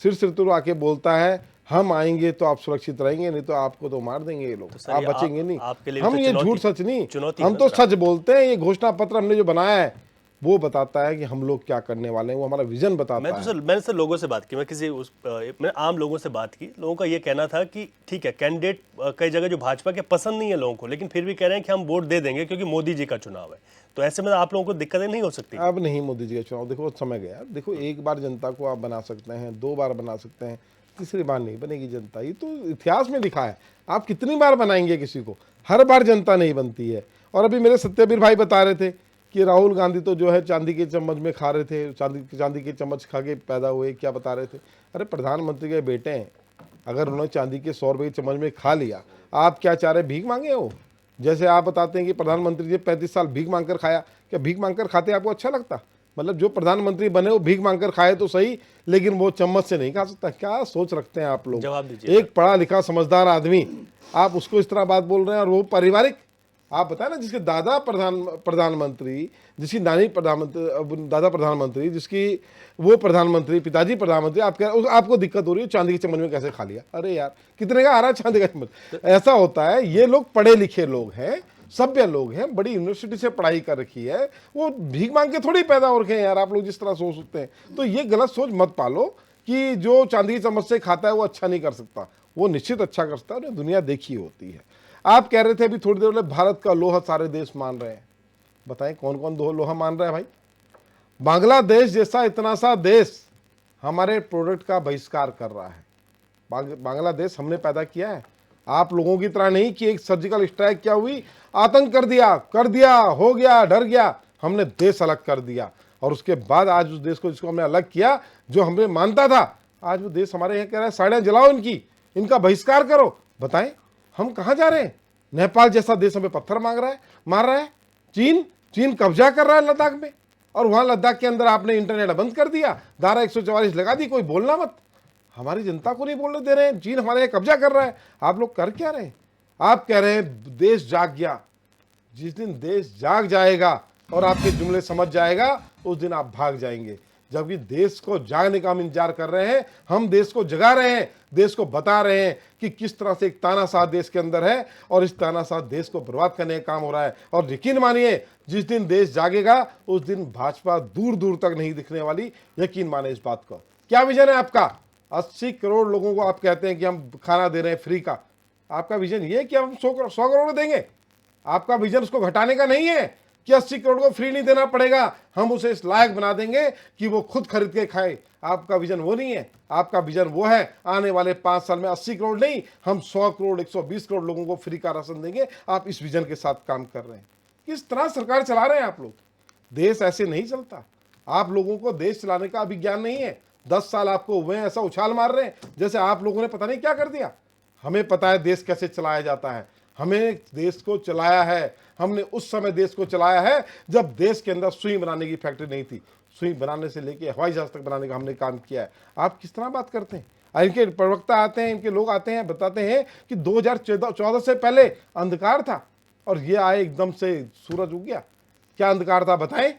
शीर्ष नेतृत्व आके बोलता है हम आएंगे तो आप सुरक्षित रहेंगे, नहीं तो आपको तो मार देंगे ये लोग, तो आप बचेंगे नहीं। आपके लिए हम तो ये चुनौती- झूठ सच नहीं, चुनौती हम है तो ना। सच बोलते हैं। ये घोषणा पत्र हमने जो बनाया है वो बताता है कि हम लोग क्या करने वाले हैं, वो हमारा विजन बताता है। मैंने सर लोगों से बात की, मैं आम लोगों से बात की। लोगों का ये कहना था कि ठीक है, कैंडिडेट कई जगह जो भाजपा के पसंद नहीं है लोगों को, लेकिन फिर भी कह रहे हैं कि हम वोट दे देंगे क्योंकि मोदी जी का चुनाव है। तो ऐसे में आप लोगों को दिक्कतें नहीं हो सकती? अब नहीं, मोदी जी का चुनाव देखो समय गया। देखो, एक बार जनता को आप बना सकते हैं, 2 बार बना सकते हैं, तीसरी बार नहीं बनेगी जनता। ये तो इतिहास में लिखा है। आप कितनी बार बनाएंगे किसी को? हर बार जनता नहीं बनती है। और अभी मेरे सत्यवीर भाई बता रहे थे कि राहुल गांधी तो जो है चांदी के चम्मच में खा रहे थे, चांदी के चम्मच खा के पैदा हुए, क्या बता रहे थे? अरे प्रधानमंत्री के बेटे हैं, अगर उन्होंने चांदी के 100 रुपये के चम्मच में खा लिया, आप क्या चाह रहे, भीख मांगे हो? जैसे आप बताते हैं कि प्रधानमंत्री जी 35 साल भीख मांग कर खाया, क्या भीख मांग कर खाते आपको अच्छा लगता? मतलब जो प्रधानमंत्री बने वो भीख मांग कर खाए तो सही, लेकिन वो चम्मच से नहीं खा सकता। क्या सोच रखते हैं आप लोग? जवाब दीजिए। एक पढ़ा लिखा समझदार आदमी, आप उसको इस तरह बात बोल रहे हैं। और वो पारिवारिक, आप बताए ना, जिसके दादा प्रधानमंत्री, जिसकी नानी प्रधानमंत्री, दादा प्रधानमंत्री, जिसकी वो प्रधानमंत्री, पिताजी प्रधानमंत्री, आप कह रहे आपको दिक्कत हो रही है चांदी के चम्मच में कैसे खा लिया? अरे यार, कितने का आ रहा है चांदी का चम्मच? ऐसा होता है। ये लोग पढ़े लिखे लोग हैं, सभ्य लोग हैं, बड़ी यूनिवर्सिटी से पढ़ाई कर रखी है, वो भीख मांग के थोड़ी पैदा हो रखे हैं यार। आप लोग जिस तरह सोच सकते हैं, तो ये गलत सोच मत पालो कि जो चांदी की चम्मच से खाता है वो अच्छा नहीं कर सकता। वो निश्चित अच्छा कर सकता है, उन्हें दुनिया देखी होती है। आप कह रहे थे अभी थोड़ी देर पहले भारत का लोहा सारे देश मान रहे हैं। बताएं कौन कौन लोहा मान रहा है भाई? बांग्लादेश जैसा इतना सा देश हमारे प्रोडक्ट का बहिष्कार कर रहा है। बांग्लादेश हमने पैदा किया है, आप लोगों की तरह नहीं कि एक सर्जिकल स्ट्राइक क्या हुई, आतंक कर दिया, हो गया, डर गया। हमने देश अलग कर दिया और उसके बाद आज उस देश को जिसको हमने अलग किया, जो हमें मानता था, आज वो देश हमारे यहाँ कह रहा है साड़ियाँ जलाओ, इनका बहिष्कार करो। बताएं हम कहाँ जा रहे हैं? नेपाल जैसा देश हमें पत्थर मार रहा है। चीन कब्जा कर रहा है लद्दाख में, और वहां लद्दाख के अंदर आपने इंटरनेट बंद कर दिया, धारा 144 लगा दी, कोई बोलना मत। हमारी जनता को नहीं बोलने दे रहे हैं, चीन हमारे यहाँ कब्जा कर रहा है। आप लोग कर क्या रहे हैं? आप कह रहे हैं देश जाग गया। जिस दिन देश जाग जाएगा और आपके जुमले समझ जाएगा, उस दिन आप भाग जाएंगे। जबकि देश को जागने का हम इंतजार कर रहे हैं। हम देश को जगा रहे हैं, देश को बता रहे हैं कि किस तरह से एक तानाशाह देश के अंदर है और इस तानाशाह देश को बर्बाद करने का काम हो रहा है। और यकीन मानिए, जिस दिन देश जागेगा उस दिन भाजपा दूर दूर तक नहीं दिखने वाली, यकीन माने इस बात को। क्या विजन है आपका? 80 करोड़ लोगों को आप कहते हैं कि हम खाना दे रहे हैं फ्री का। आपका विजन ये है कि हम 100 करोड़ देंगे? आपका विजन उसको घटाने का नहीं है कि 80 करोड़ को फ्री नहीं देना पड़ेगा, हम उसे इस लायक बना देंगे कि वो खुद खरीद के खाए। आपका विजन वो नहीं है। आपका विजन वो है आने वाले 5 साल में 80 करोड़ नहीं, हम 100 करोड़ 120 करोड़ लोगों को फ्री का राशन देंगे। आप इस विजन के साथ काम कर रहे हैं। किस तरह सरकार चला रहे हैं आप लोग? देश ऐसे नहीं चलता। आप लोगों को देश चलाने का अभी ज्ञान नहीं है। 10 साल आपको हुए ऐसा उछाल मार रहे हैं जैसे आप लोगों ने पता नहीं क्या कर दिया। हमें पता है देश कैसे चलाया जाता है। हमें देश को चलाया है। हमने उस समय देश को चलाया है जब देश के अंदर सुई बनाने की फैक्ट्री नहीं थी। सुई बनाने से लेके हवाई जहाज तक बनाने का हमने काम किया है। आप किस तरह बात करते हैं? इनके प्रवक्ता आते हैं, इनके लोग आते हैं, बताते हैं कि 2014 से पहले अंधकार था और ये आए एकदम से सूरज उग गया। क्या अंधकार था बताएं?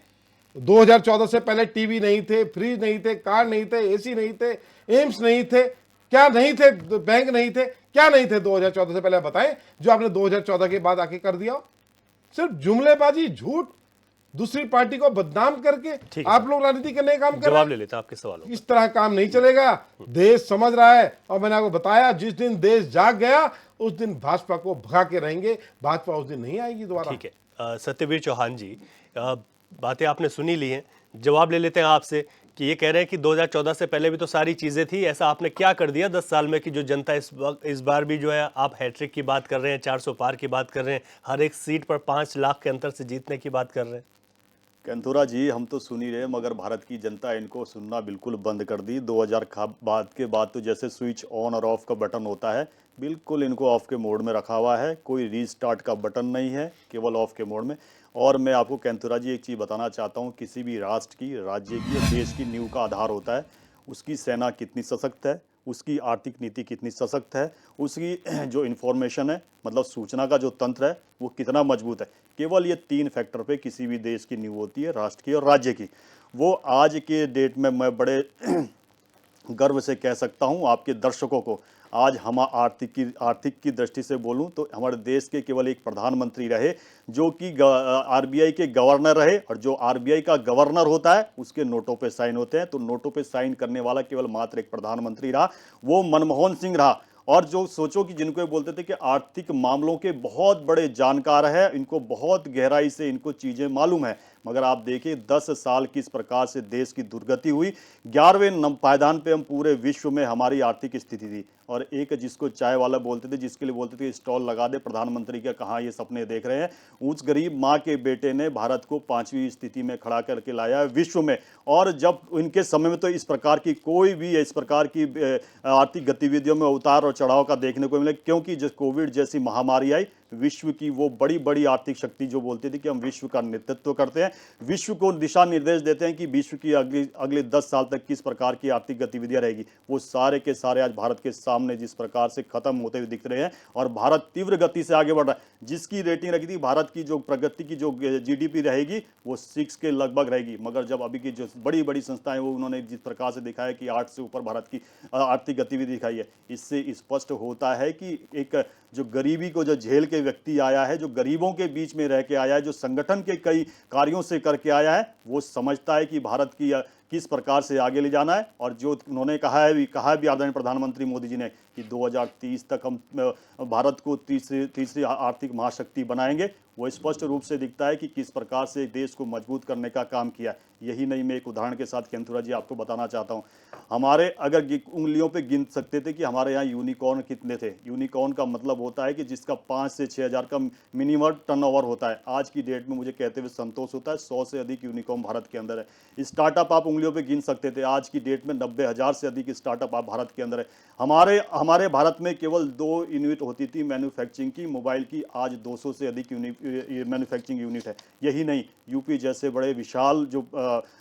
2014 से पहले टीवी नहीं थे, फ्रिज नहीं थे, कार नहीं थे, एसी नहीं थे, एम्स नहीं थे, क्या नहीं थे? बैंक नहीं थे, क्या नहीं थे 2014 से पहले? बताएं जो आपने 2014 के बाद आके कर दिया। सिर्फ जुमलेबाजी, झूठ, दूसरी पार्टी को बदनाम करके आप लोग राजनीति करने का काम कर रहे जवाब हैं। ले लेते हैं आपके सवालों का। इस तरह काम नहीं चलेगा। देश समझ रहा है और मैंने आपको बताया जिस दिन देश जाग गया उस दिन भाजपा को भगा के रहेंगे। भाजपा उस दिन नहीं आएगी दोबारा। ठीक है। सत्यवीर चौहान जी, बातें आपने सुनी ली हैं। जवाब ले लेते हैं आपसे कि ये कह रहे हैं कि 2014 से पहले भी तो सारी चीजें थी, ऐसा आपने क्या कर दिया 10 साल में कि जो जनता इस बार भी जो है, आप हैट्रिक की बात कर रहे हैं, 400 पार की बात कर रहे हैं, हर एक सीट पर 5 लाख के अंतर से जीतने की बात कर रहे हैं। कैंथोरा जी, हम तो सुन ही रहे मगर भारत की जनता इनको सुनना बिल्कुल बंद कर दी। 2000 के बाद तो जैसे स्विच ऑन और ऑफ का बटन होता है, बिल्कुल इनको ऑफ के मोड में रखा हुआ है। कोई रीस्टार्ट का बटन नहीं है, केवल ऑफ के मोड में। और मैं आपको कैंथोरा जी एक चीज़ बताना चाहता हूँ, किसी भी राष्ट्र की, राज्य की और देश की नींव का आधार होता है उसकी सेना कितनी सशक्त है, उसकी आर्थिक नीति कितनी सशक्त है, उसकी जो इन्फॉर्मेशन है, मतलब सूचना का जो तंत्र है वो कितना मजबूत है। केवल ये 3 फैक्टर पे किसी भी देश की नींव होती है, राष्ट्र की और राज्य की। वो आज के डेट में मैं बड़े गर्व से कह सकता हूँ आपके दर्शकों को, आज हम आर्थिक की दृष्टि से बोलूं तो हमारे देश के केवल एक प्रधानमंत्री रहे जो कि आरबीआई के गवर्नर रहे, और जो आरबीआई का गवर्नर होता है उसके नोटों पे साइन होते हैं। तो नोटों पे साइन करने वाला केवल मात्र एक प्रधानमंत्री रहा, वो मनमोहन सिंह रहा। और जो सोचो कि जिनको ये बोलते थे कि आर्थिक मामलों के बहुत बड़े जानकार है, इनको बहुत गहराई से इनको चीज़ें मालूम है, मगर आप देखिए 10 साल किस प्रकार से देश की दुर्गति हुई। 11वें पायदान पे हम पूरे विश्व में हमारी आर्थिक स्थिति थी। और एक जिसको चाय वाला बोलते थे, जिसके लिए बोलते थे स्टॉल लगा दे प्रधानमंत्री के, कहाँ ये सपने देख रहे हैं। उस गरीब माँ के बेटे ने भारत को 5वीं स्थिति में खड़ा करके लाया है विश्व में। और जब इनके समय में तो इस प्रकार की कोई भी इस प्रकार की आर्थिक गतिविधियों में उतार और चढ़ाव का देखने को मिले, क्योंकि जब कोविड जैसी महामारी आई, विश्व की वो बड़ी बड़ी आर्थिक शक्ति जो बोलती थी कि हम विश्व का नेतृत्व करते हैं, विश्व को दिशा निर्देश देते हैं कि विश्व की अगले 10 साल तक किस प्रकार की आर्थिक गतिविधियां रहेगी, वो सारे के सारे आज भारत के सामने जिस प्रकार से खत्म होते हुए दिख रहे हैं। और भारत तीव्र गति से आगे बढ़ रहा है। जिसकी रेटिंग रखी थी भारत की, जो प्रगति की जो जीडीपी रहेगी वो 6 के लगभग रहेगी, मगर जब अभी की जो बड़ी बड़ी संस्थाएं वो उन्होंने जिस प्रकार से दिखाया कि 8 से ऊपर भारत की आर्थिक गतिविधि दिखाई है, इससे स्पष्ट होता है कि एक जो गरीबी को जो झेल के व्यक्ति आया है, जो गरीबों के बीच में रह के आया है, जो संगठन के कई कार्यों से करके आया है, वो समझता है कि भारत की किस प्रकार से आगे ले जाना है। और जो उन्होंने कहा है भी आदरणीय प्रधानमंत्री मोदी जी ने कि 2030 तक हम भारत को तीसरी आर्थिक महाशक्ति बनाएंगे, वो स्पष्ट रूप से दिखता है कि किस प्रकार से देश को मजबूत करने का काम किया। यही नहीं, मैं एक उदाहरण के साथ कैंथोरा जी आपको बताना चाहता हूँ। हमारे अगर उंगलियों पे गिन सकते थे कि हमारे यहाँ यूनिकॉर्न कितने थे। यूनिकॉर्न का मतलब होता है कि जिसका 5 से 6 हज़ार का मिनिमम टर्नओवर होता है। आज की डेट में मुझे कहते हुए संतोष होता है 100 से अधिक यूनिकॉर्न भारत के अंदर है। स्टार्टअप आप उंगलियों पे गिन सकते थे, आज की डेट में 90,000 से अधिक स्टार्टअप आप भारत के अंदर है। हमारे भारत में केवल 2 यूनिट होती थी मैन्युफैक्चरिंग की, मोबाइल की, आज 200 से अधिक मैन्युफैक्चरिंग यूनिट है। यही नहीं, यूपी जैसे बड़े विशाल जो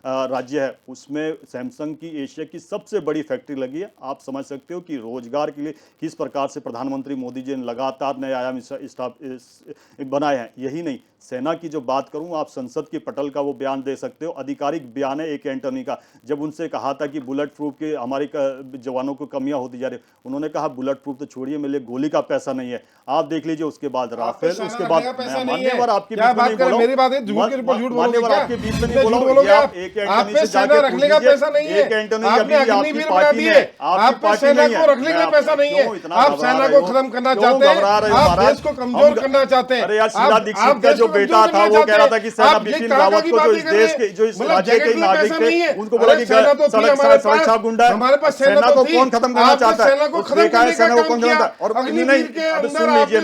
राज्य है उसमें सैमसंग की एशिया की सबसे बड़ी फैक्ट्री लगी है। आप समझ सकते हो कि रोजगार के लिए किस प्रकार से प्रधानमंत्री मोदी जी ने लगातार नए आयाम बनाए हैं। यही नहीं, सेना की जो बात करूं, आप संसद के पटल का वो बयान दे सकते हो, आधिकारिक बयान है एक एंटोनी का, जब उनसे कहा था कि बुलेट प्रूफ के हमारे जवानों को कमियां होती जा रही, उन्होंने कहा बुलेट प्रूफ तो छोड़िए, मेरे लिए गोली का पैसा नहीं है। आप देख लीजिए उसके बाद राफेल, उसके बाद मान्यवर आपके बीच में नहीं बोला, मेरी बात है, झूठ के ऊपर झूठ बोलोगे क्या? आपके बीच में नहीं बोला, आप एक आप पे सेना रखने का पैसा नहीं है, आपने अग्निवीर बना दिए, आप पे सेना को रखने का पैसा नहीं है, आप सेना को खत्म करना चाहते हैं, आप देश को कमजोर करना चाहते हैं। अरे यार, शीला दीक्षित का जो बेटा था वो कह रहा था कि सेना बिपिन रावत को, जो इस देश के, जो इस राज्य के नागरिक थे, उनको बोला कि सड़क छाप गुंडा है। हमारे पास सेना को कौन खत्म करना चाहता है? देखा है सेना को कौन करना? और नहीं, अब सुन लीजिए,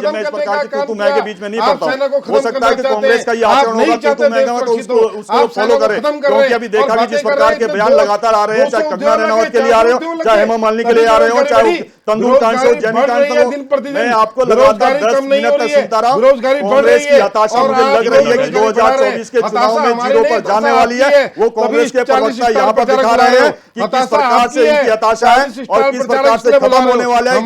मैं इस प्रकार की तू मैं के बीच में नहीं पड़ता हूँ। हो सकता है कि कांग्रेस का ये आचरण होगा तो मैं कहूँगा तो उसको फॉलो करें, क्योंकि अभी देखा कि जिस प्रकार के बयान लगातार आ रहे हैं, चाहे कंगना रनौत के लिए आ रहे हो, चाहे हेमा मालिनी के लिए आ रहे हो, चाहे तंदूर कांड हो, जेनी कांड हो, मैं आपको लगातार 10 मिनट तक सुनता रहा हूँ। कांग्रेस की हताशा मुझे लग रही है कि 2024 के चुनाव में जीरो पर जाने वाली है। वो कांग्रेस के प्रवक्ता यहाँ पर दिखा रहे हैं कि किस प्रकार से इनकी हताशा है और किस प्रकार से खत्म होने वाला है।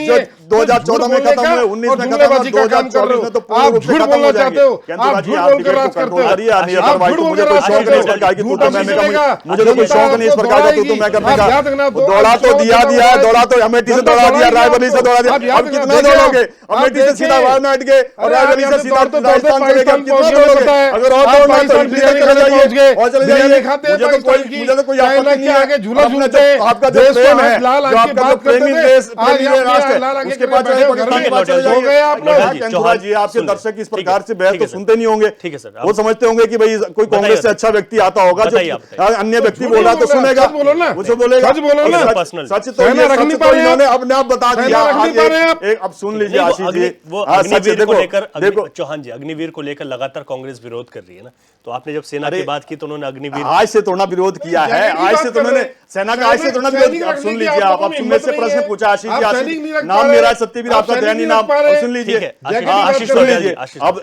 जो 2014 में खत्म हुए, 19 में खत्म हुआ, 2024 में तो पूर्ण रूप से खत्म हो जाएंगे। मुझे कोई शौक नहीं इस प्रकार की, मुझे तो कोई शौक नहीं इस प्रकार का तू मैं करने का। दौड़ा तो दिया है, दौड़ा तो अमेठी से दौड़ा दिया, रायबरेली से दौड़ा दिया, अब कितना दौड़ोगे? अमेठी से सीधा वायनाड गए और रायबरेली से सीधा राजस्थान चले गए, कितना दौड़ोगे? अगर और दौड़ना है तो इंडिया चले जाइए और चले जाइए। मुझे तो कोई आपत्ति नहीं है, आपका जो प्रेम है, जो आपका जो प्रेमी देश, प्रेमी राष्ट्र है, उसके पास पाकिस्तान के पास चले जाइए। चौहान जी, आपके दर्शक इस प्रकार से बहस तो सुनते नहीं होंगे, ठीक है सर, वो समझते होंगे कि भाई कोई कांग्रेस से अच्छा व्यक्ति आता होगा, जो अन्य व्यक्ति बोल रहा तो सुनेगा, मुझे बोलेगा सच तो इन्होंने अपने आप बता दिया। अब सुन लीजिए आशीष जी, अग्निवीर को लेकर, चौहान जी, अग्निवीर को लेकर लगातार कांग्रेस विरोध कर रही है ना, तो आपने जब सेना की बात की तो उन्होंने अग्निवीर आज से थोड़ा विरोध किया है, आज से तो उन्होंने सेना का आज से थोड़ा विरोध किया। सुन लीजिए, आप मेरे से प्रश्न पूछा आशीष जी, नाम मेरा है सत्यवीर, आपका दैनी नाम, सुन लीजिए आशीष, सुन लीजिए। अब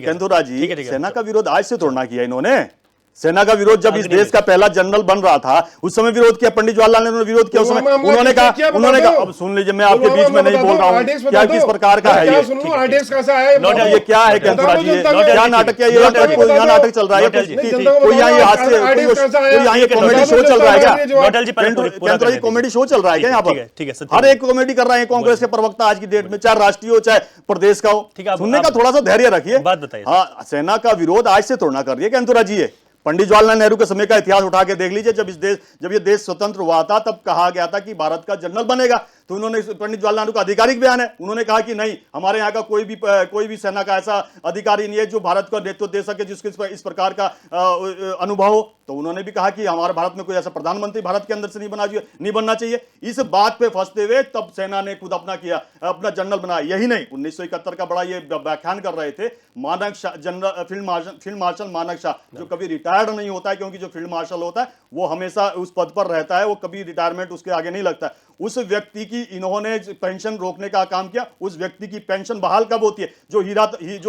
केंदुरा जी, सेना का विरोध आज से तोड़ना किया इन्होंने। सेना का विरोध जब इस देश का पहला जनरल बन रहा था उस समय विरोध किया, पंडित जवाहरलाल नेहरू ने विरोध किया उस समय। उन्होंने कहा, अब सुन लीजिए, मैं आपके बीच में नहीं बोल रहा हूँ क्या किस प्रकार का है ये क्या है केंद्रा जी, क्या नाटक है ये? यहाँ नाटक चल रहा है, कोई यहाँ आज से यहाँ कॉमेडी शो चल रहा है क्या? केंद्रा जी, कॉमेडी शो चल रहा है क्या यहाँ पर? हर एक कॉमेडी कर रहे हैं कांग्रेस के प्रवक्ता आज की डेट में, चाहे राष्ट्रीय हो चाहे प्रदेश का हो। सुनने का थोड़ा सा धैर्य रखिए। बात बताइए। हाँ, सेना का विरोध आज से तोड़ना कर रही है केंद्रा जी। पंडित जवाहरलाल नेहरू के समय का इतिहास उठा के देख लीजिए, जब ये देश स्वतंत्र हुआ था तब कहा गया था कि भारत का जनरल बनेगा, तो उन्होंने, पंडित जवाहरलाल नेहरू का आधिकारिक बयान है, उन्होंने कहा कि नहीं, हमारे यहाँ का कोई भी सेना का ऐसा अधिकारी नहीं है जो भारत का नेतृत्व दे सके, जिसके इस प्रकार का अनुभव हो। तो उन्होंने भी कहा कि हमारे भारत में कोई ऐसा प्रधानमंत्री भारत के अंदर से नहीं बनना चाहिए। इस बात पे फंसते हुए तब सेना ने खुद अपना जनरल बनाया। यही नहीं, 1971 का बड़ा ये व्याख्यान कर रहे थे मानक शाह, जनरल फील्ड मार्शल मानक शाह, जो कभी रिटायर्ड नहीं होता है, क्योंकि जो फील्ड मार्शल होता है वो हमेशा उस पद पर रहता है, वो कभी रिटायरमेंट उसके आगे नहीं लगता है। उस व्यक्ति की इन्होंने पेंशन रोकने का काम किया। उस व्यक्ति की पेंशन बहाल कब होती है? जो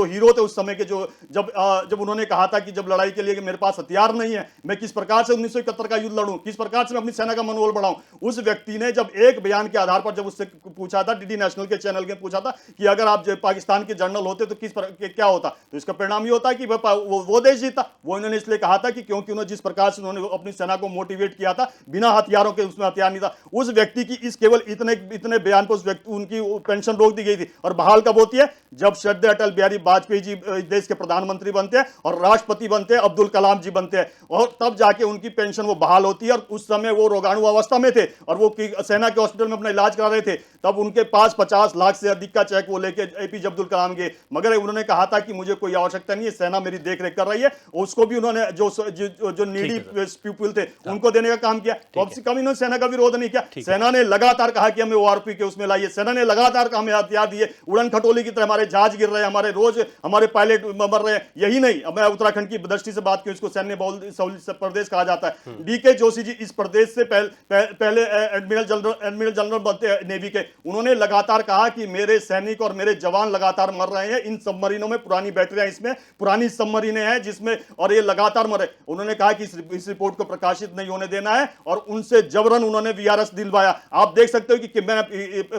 हीरो थे उस समय के, जब उन्होंने कहा था कि जब लड़ाई के लिए कि मेरे पास हथियार नहीं है, मैं किस प्रकार से 1971 का युद्ध लड़ूं, किस प्रकार से मैं अपनी सेना का मनोबल बढ़ाऊं। उस व्यक्ति ने जब एक बयान के आधार पर जब उससे पूछा था, डीडी नेशनल के चैनल के पूछा था कि अगर आप पाकिस्तान के जनरल होते तो क्या होता, तो इसका परिणाम ये होता है कि वो देश जीता। वो इन्होंने इसलिए कहा था कि क्योंकि उन्होंने जिस प्रकार से उन्होंने अपनी सेना को मोटिवेट किया था, बिना हथियारों के, उसमें हथियार नहीं था। उस व्यक्ति की इस केवल इतने बयान पर उस व्यक्ति उनकी पेंशन रोक दी गई थी। और बहाल कब होती है? जब श्रद्धेय अटल बिहारी वाजपेयी जी देश के प्रधानमंत्री बनते हैं और राष्ट्रपति बनते हैं, अब्दुल कलाम जी बनते हैं, और तब जाके उनकी पेंशन वो बहाल होती है। और उस समय वो रोगाणु अवस्था में थे और वो सेना के हॉस्पिटल में अपना इलाज करा रहे थे, तब उनके पास 50 लाख से अधिक का चेक वो लेके एपीजे अब्दुल कलाम गए। मगर उन्होंने कहा था कि मुझे कोई आवश्यकता नहीं है, सेना मेरी देख रेख कर रही है। उसको भी उन्होंने जो नीडी पीपल थे उनको देने का काम किया। तो अब से कम इन्होंने सेना का विरोध नहीं किया। सेना ने लगातार कहा कि हमें ओआरपी के उसमें लाइए, सेना ने लगातार कहा हमें हथियार दिए, उड़न खटोली की तरह हमारे जहाज गिर रहे हैं, हमारे रोज हमारे पायलट मर रहे हैं। यही नहीं, मैं उत्तराखंड की दृष्टि से बात की, इसको सैन्य बहुल प्रदेश कहा जाता है। डीके जोशी जी इस प्रदेश से पहले एडमिरल जनरल बनते हैं नेवी के, उन्होंने लगातार कहा कि मेरे सैनिक और मेरे जवान लगातार मर रहे हैं इन सबमरीनों में, पुरानी बैटरियां इसमें पुरानी सबमरीनें हैं जिसमें, और ये लगातार मरे। उन्होंने कहा कि इस रिपोर्ट को प्रकाश प्रकाशित नहीं होने देना है, और उनसे जबरन उन्होंने वीआरएस दिलवाया। आप देख सकते हो कि मैंने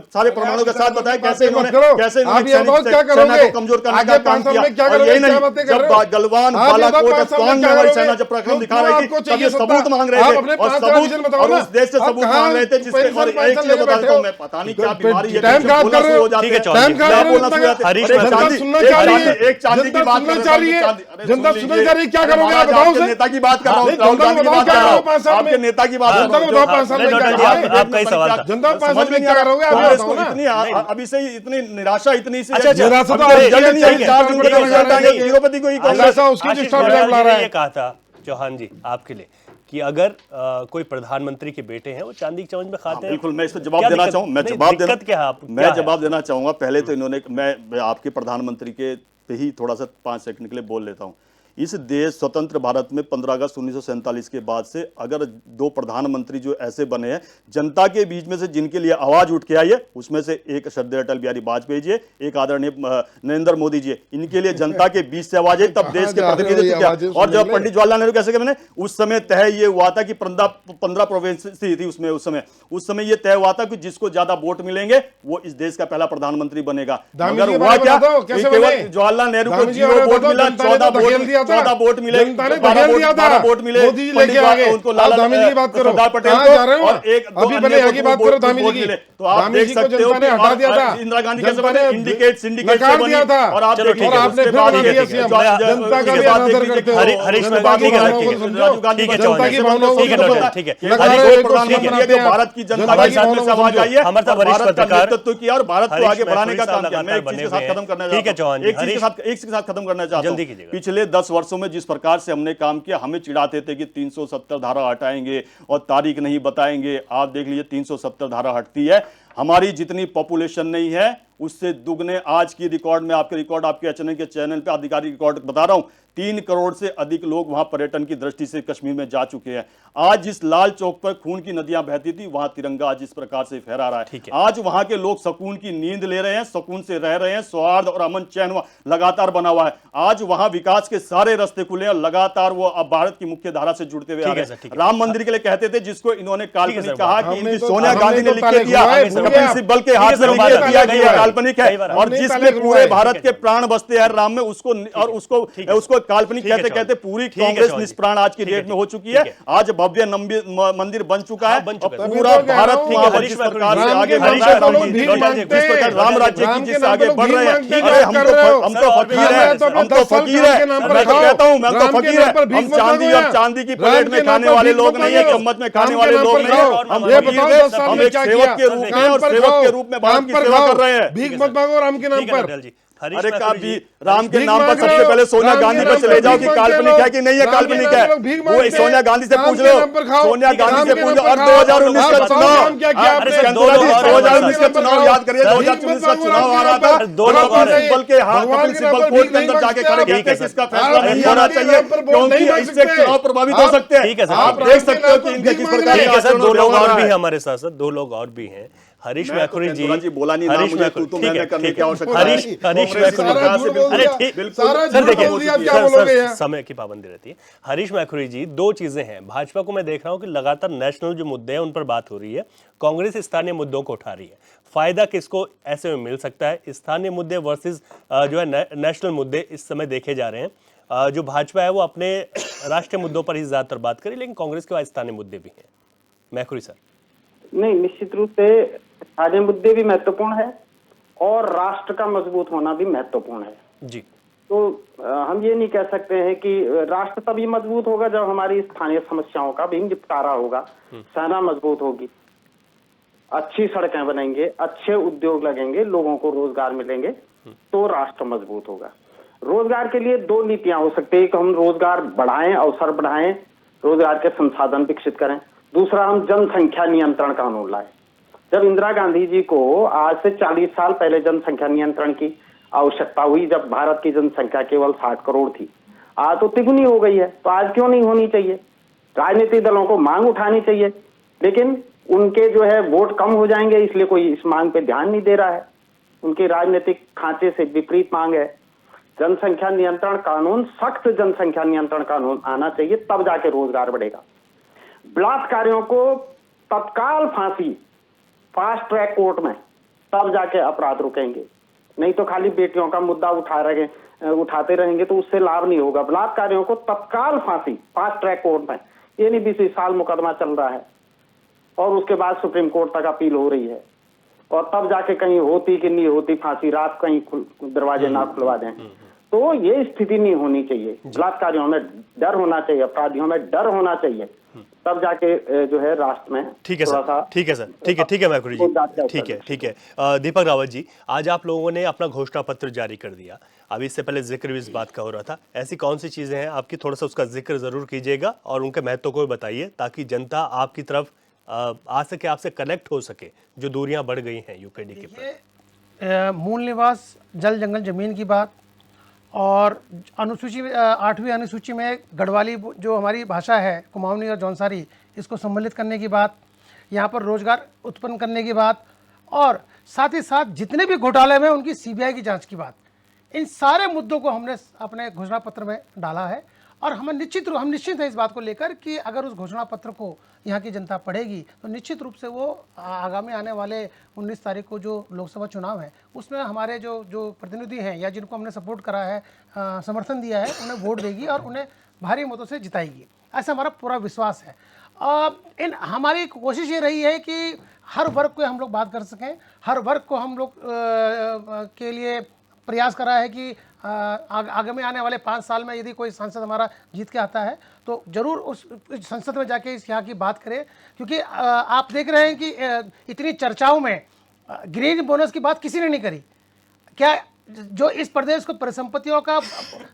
सारे प्रमाणों के साथ बताया कैसे इन्होंने सेना को कमजोर करने का काम किया। और यही नहीं, जब गलवान, बालाकोट और स्वांग में हमारी सेना जब पराक्रम दिखा रही थी, तब ये सबूत मांग रहे थे, और सबूत, और उस देश से सबूत मांग रहे थे जिससे। और एक चीज बताता हूं मैं, पता नहीं क्या बीमारी है, बोलना शुरू हो जाते हैं, बोलना शुरू हो जाते हैं। एक चांदी की बात कर रही है, जनता सुनना चाह रही है, क्या करोगे आप बताओ। नेता की बात कर रहा हूँ, राहुल गांधी की बात कर रहा हूँ, आपके नेता की बात कर रहा हूँ। आपका ही सवाल था। जनता 5 साल में क्या करोगे आप कांग्रेस बताओ को ना। इतनी अभी से ही इतनी निराशा, इतनी सी अच्छा, निराशा तो ठीक है, जल्द नहीं है, ठीक है, 4 दिन ठीक है, का ठीक है, तिरुपति को ही निराशा उसकी आशीष डिस्टर्ब गोयल ला जी रहा ने ये है। कहा था चौहान जी आपके लिए कि अगर कोई प्रधानमंत्री के बेटे हैं वो चांदी की चम्मच में खाते हैं। बिल्कुल, मैं इस पर जवाब क्या देना दिक्कत- चाहूँ, मैं नहीं, जवाब दिक्कत क्या है आप- क्या मैं है? जवाब देना चाहूंगा। पहले तो इन्होंने, मैं आपके प्रधानमंत्री के पे ही थोड़ा सा 5 सेकंड के लिए बोल लेता हूं। इस देश स्वतंत्र भारत में 15 अगस्त 1947 के बाद से अगर 2 प्रधानमंत्री जो ऐसे बने हैं जनता के बीच में से, जिनके लिए आवाज उठ के आई है, उसमें से एक श्रद्धेय अटल बिहारी वाजपेयी जी, एक आदरणीय नरेंद्र मोदी जी, इनके लिए जनता के बीच से आवाज आई, तब देश के प्रतिनिधित्व किया। और जब पंडित जवाहरलाल नेहरू कैसे मैंने उस समय तय ये हुआ था कि 15 प्रोविंस थी उसमें, उस समय ये तय हुआ था कि जिसको ज्यादा वोट मिलेंगे वो इस देश का पहला प्रधानमंत्री बनेगा। मगर हुआ क्या, केवल जवाहरलाल नेहरू को 0 वोट मिला, 14 वोट मिले, 12 वोट मिले उनको, सरदार पटेल को, और एक वोट मिले। तो आप देख सकते हो कि इंदिरा गांधी कैसे बने, सिंडिकेट से बनी। और आप देखिए हरीश भारत की जनता के सामने से आवाज आई है, भारत का नेतृत्व किया और भारत को आगे बढ़ाने का काम किया। मैं एक चीज के साथ खत्म करना चाहता हूं, एक के साथ खत्म करना चाहता हूं। पिछले 10 वर्षों में जिस प्रकार से हमने काम किया, हमें चिढ़ाते थे कि 370 धारा हटाएंगे और तारीख नहीं बताएंगे। आप देख लीजिए 370 धारा हटती है, हमारी जितनी पॉपुलेशन नहीं है उससे दुगने आज की रिकॉर्ड में, आपके रिकॉर्ड आपके एचएनएन के चैनल पे आधिकारिक रिकॉर्ड बता रहा हूं, 3 करोड़ से अधिक लोग वहां पर्यटन की दृष्टि से कश्मीर में जा चुके हैं। आज जिस लाल चौक पर खून की नदियां बहती थी, वहां तिरंगा आज इस प्रकार से फहरा रहा है। आज वहां के लोग सुकून की नींद ले रहे हैं, सुकून से रह रहे हैं, सौहार्द और अमन चैन लगातार बना हुआ है। आज वहां विकास के सारे रास्ते खुले हैं, लगातार वो अब भारत की मुख्य धारा से जुड़ते हुए आ रहे हैं। राम मंदिर के लिए कहते थे, जिसको इन्होंने काल्पनिक कहा कि इनकी सोनिया गांधी ने लिख के दिया, कपिल सिब्बल के हाथ से लिख के दिया कि यह काल्पनिक है, और जिसमें पूरे भारत के प्राण बसते हैं राम में, उसको काल्पनिक कहते पूरी कांग्रेस निष्प्राण आज की डेट में हो चुकी है। आज भव्य मंदिर बन चुका है और पूरा भारत जिस प्रकार से आगे बढ़ रहा है, जिस प्रकार राम राज्य की जिस आगे बढ़ रहे हैं, अरे हम तो फकीर हैं, हम तो फकीर हैं। मैं तो कहता हूं, मैं तो फकीर है। हम चांदी और चांदी की प्लेट में खाने वाले लोग नहीं है, चम्मच में खाने वाले लोग नहीं है। हम फकीर हैं, हम एक सेवक के रूप में और सेवक के रूप में भारत की सेवा कर रहे हैं। भीख मत मांगो राम के नाम पर। अरे का भी राम के नाम पर सबसे पहले सोनिया गांधी पर चले जाओ कि काल्पनिक है कि नहीं है काल्पनिक है। वो सोनिया गांधी से पूछ लो, सोनिया गांधी से पूछ लो। और 2019 का चुनाव, 2019 का चुनाव याद करिए, 2019 का चुनाव आ रहा था, कपिल सिब्बल के हाथ, कपिल सिब्बल कोर्ट के अंदर जाके खड़े कहते हैं इसका फैसला नहीं होना चाहिए क्योंकि इससे चुनाव प्रभावित हो सकते हैं। आप देख सकते हो कि इनके किस प्रकार। 2 लोग और भी हैं हमारे साथ, 2 लोग और भी हैं। हरीश मैखुरी जी बोला नहीं, हरीश मैखुरी तो मैंने करने की आवश्यकता है। हरीश मैखुरी, अरे ठीक, सर देखिए समय की पाबंदी रहती है। हरीश मैखुरी जी, 2 चीजें हैं। भाजपा को मैं देख रहा हूं कि लगातार नेशनल जो मुद्दे हैं उन पर बात हो रही है, कांग्रेस स्थानीय मुद्दों को उठा रही है। फायदा किसको ऐसे में मिल सकता है? स्थानीय मुद्दे वर्सेस जो है नेशनल मुद्दे इस समय देखे जा रहे हैं। जो भाजपा है वो अपने राष्ट्रीय मुद्दों पर ही ज्यादातर बात करी, लेकिन कांग्रेस के पास स्थानीय मुद्दे भी हैं। मैखुरी सर। नहीं, निश्चित रूप से सारे मुद्दे भी महत्वपूर्ण है और राष्ट्र का मजबूत होना भी महत्वपूर्ण है जी। तो हम ये नहीं कह सकते हैं कि राष्ट्र तभी मजबूत होगा जब हमारी स्थानीय समस्याओं का भी निपटारा होगा, सेना मजबूत होगी, अच्छी सड़कें बनेंगे, अच्छे उद्योग लगेंगे, लोगों को रोजगार मिलेंगे, तो राष्ट्र मजबूत होगा। रोजगार के लिए 2 नीतियां हो सकती है कि हम रोजगार बढ़ाएं, अवसर बढ़ाएं, रोजगार के संसाधन विकसित करें। दूसरा, हम जनसंख्या नियंत्रण कानून लाएं। जब इंदिरा गांधी जी को आज से 40 साल पहले जनसंख्या नियंत्रण की आवश्यकता हुई, जब भारत की जनसंख्या केवल 60 करोड़ थी, आज तो तिगुनी हो गई है, तो आज क्यों नहीं होनी चाहिए? राजनीतिक दलों को मांग उठानी चाहिए, लेकिन उनके जो है वोट कम हो जाएंगे, इसलिए कोई इस मांग पे ध्यान नहीं दे रहा है। उनके राजनीतिक खांचे से विपरीत मांग है। जनसंख्या नियंत्रण कानून, सख्त जनसंख्या नियंत्रण कानून आना चाहिए, तब जाके रोजगार बढ़ेगा। बलात्कारियों को तत्काल फांसी फास्ट ट्रैक कोर्ट में, तब जाके अपराध रुकेंगे। नहीं तो खाली बेटियों का मुद्दा उठाते रहेंगे तो उससे लाभ नहीं होगा। बलात्कारियों को तत्काल फांसी फास्ट ट्रैक कोर्ट में, ये नहीं 20 साल मुकदमा चल रहा है और उसके बाद सुप्रीम कोर्ट तक अपील हो रही है, और तब जाके कहीं होती कि नहीं होती फांसी, रात कहीं दरवाजे ना खुलवा दें। तो ये स्थिति नहीं होनी चाहिए। बलात्कारियों में डर होना चाहिए, अपराधियों में डर होना चाहिए, तब जाके जो है राष्ट्र में ठीक है थोड़ा सर, सा ठीक है सर, ठीक है मैकुरी जी, ठीक है दीपक रावत जी, आज आप लोगों ने अपना घोषणा पत्र जारी कर दिया। अभी इससे पहले जिक्र भी इस बात का हो रहा था, ऐसी कौन सी चीजें हैं आपकी, थोड़ा सा उसका जिक्र जरूर कीजिएगा और उनके महत्व को भी बताइए ताकि जनता आपकी तरफ आ सके, आपसे कनेक्ट हो सके, जो दूरियां बढ़ गई हैं यूकेडी के प्रति। मूल निवास, जल जंगल जमीन की बात, और अनुसूची 8वीं अनुसूची में गढ़वाली जो हमारी भाषा है, कुमाऊनी और जौनसारी, इसको सम्मिलित करने की बात, यहाँ पर रोजगार उत्पन्न करने की बात, और साथ ही साथ जितने भी घोटाले में उनकी सीबीआई की जांच की बात, इन सारे मुद्दों को हमने अपने घोषणा पत्र में डाला है। और हम निश्चित हैं इस बात को लेकर कि अगर उस घोषणा पत्र को यहाँ की जनता पढ़ेगी तो निश्चित रूप से वो आगामी आने वाले 19 तारीख को जो लोकसभा चुनाव है उसमें हमारे जो प्रतिनिधि हैं या जिनको हमने सपोर्ट करा है, समर्थन दिया है, उन्हें वोट देगी और उन्हें भारी मतों से जिताएगी, ऐसा हमारा पूरा विश्वास है। हमारी कोशिश ये रही है कि हर वर्ग को हम लोग बात कर सकें, हर वर्ग को हम लोग के लिए प्रयास करा है कि आगामी आने वाले 5 साल में यदि कोई सांसद हमारा जीत के आता है तो जरूर उस संसद में जाके इस यहाँ की बात करें, क्योंकि आप देख रहे हैं कि इतनी चर्चाओं में ग्रीन बोनस की बात किसी ने नहीं करी। क्या जो इस प्रदेश को परिसंपत्तियों का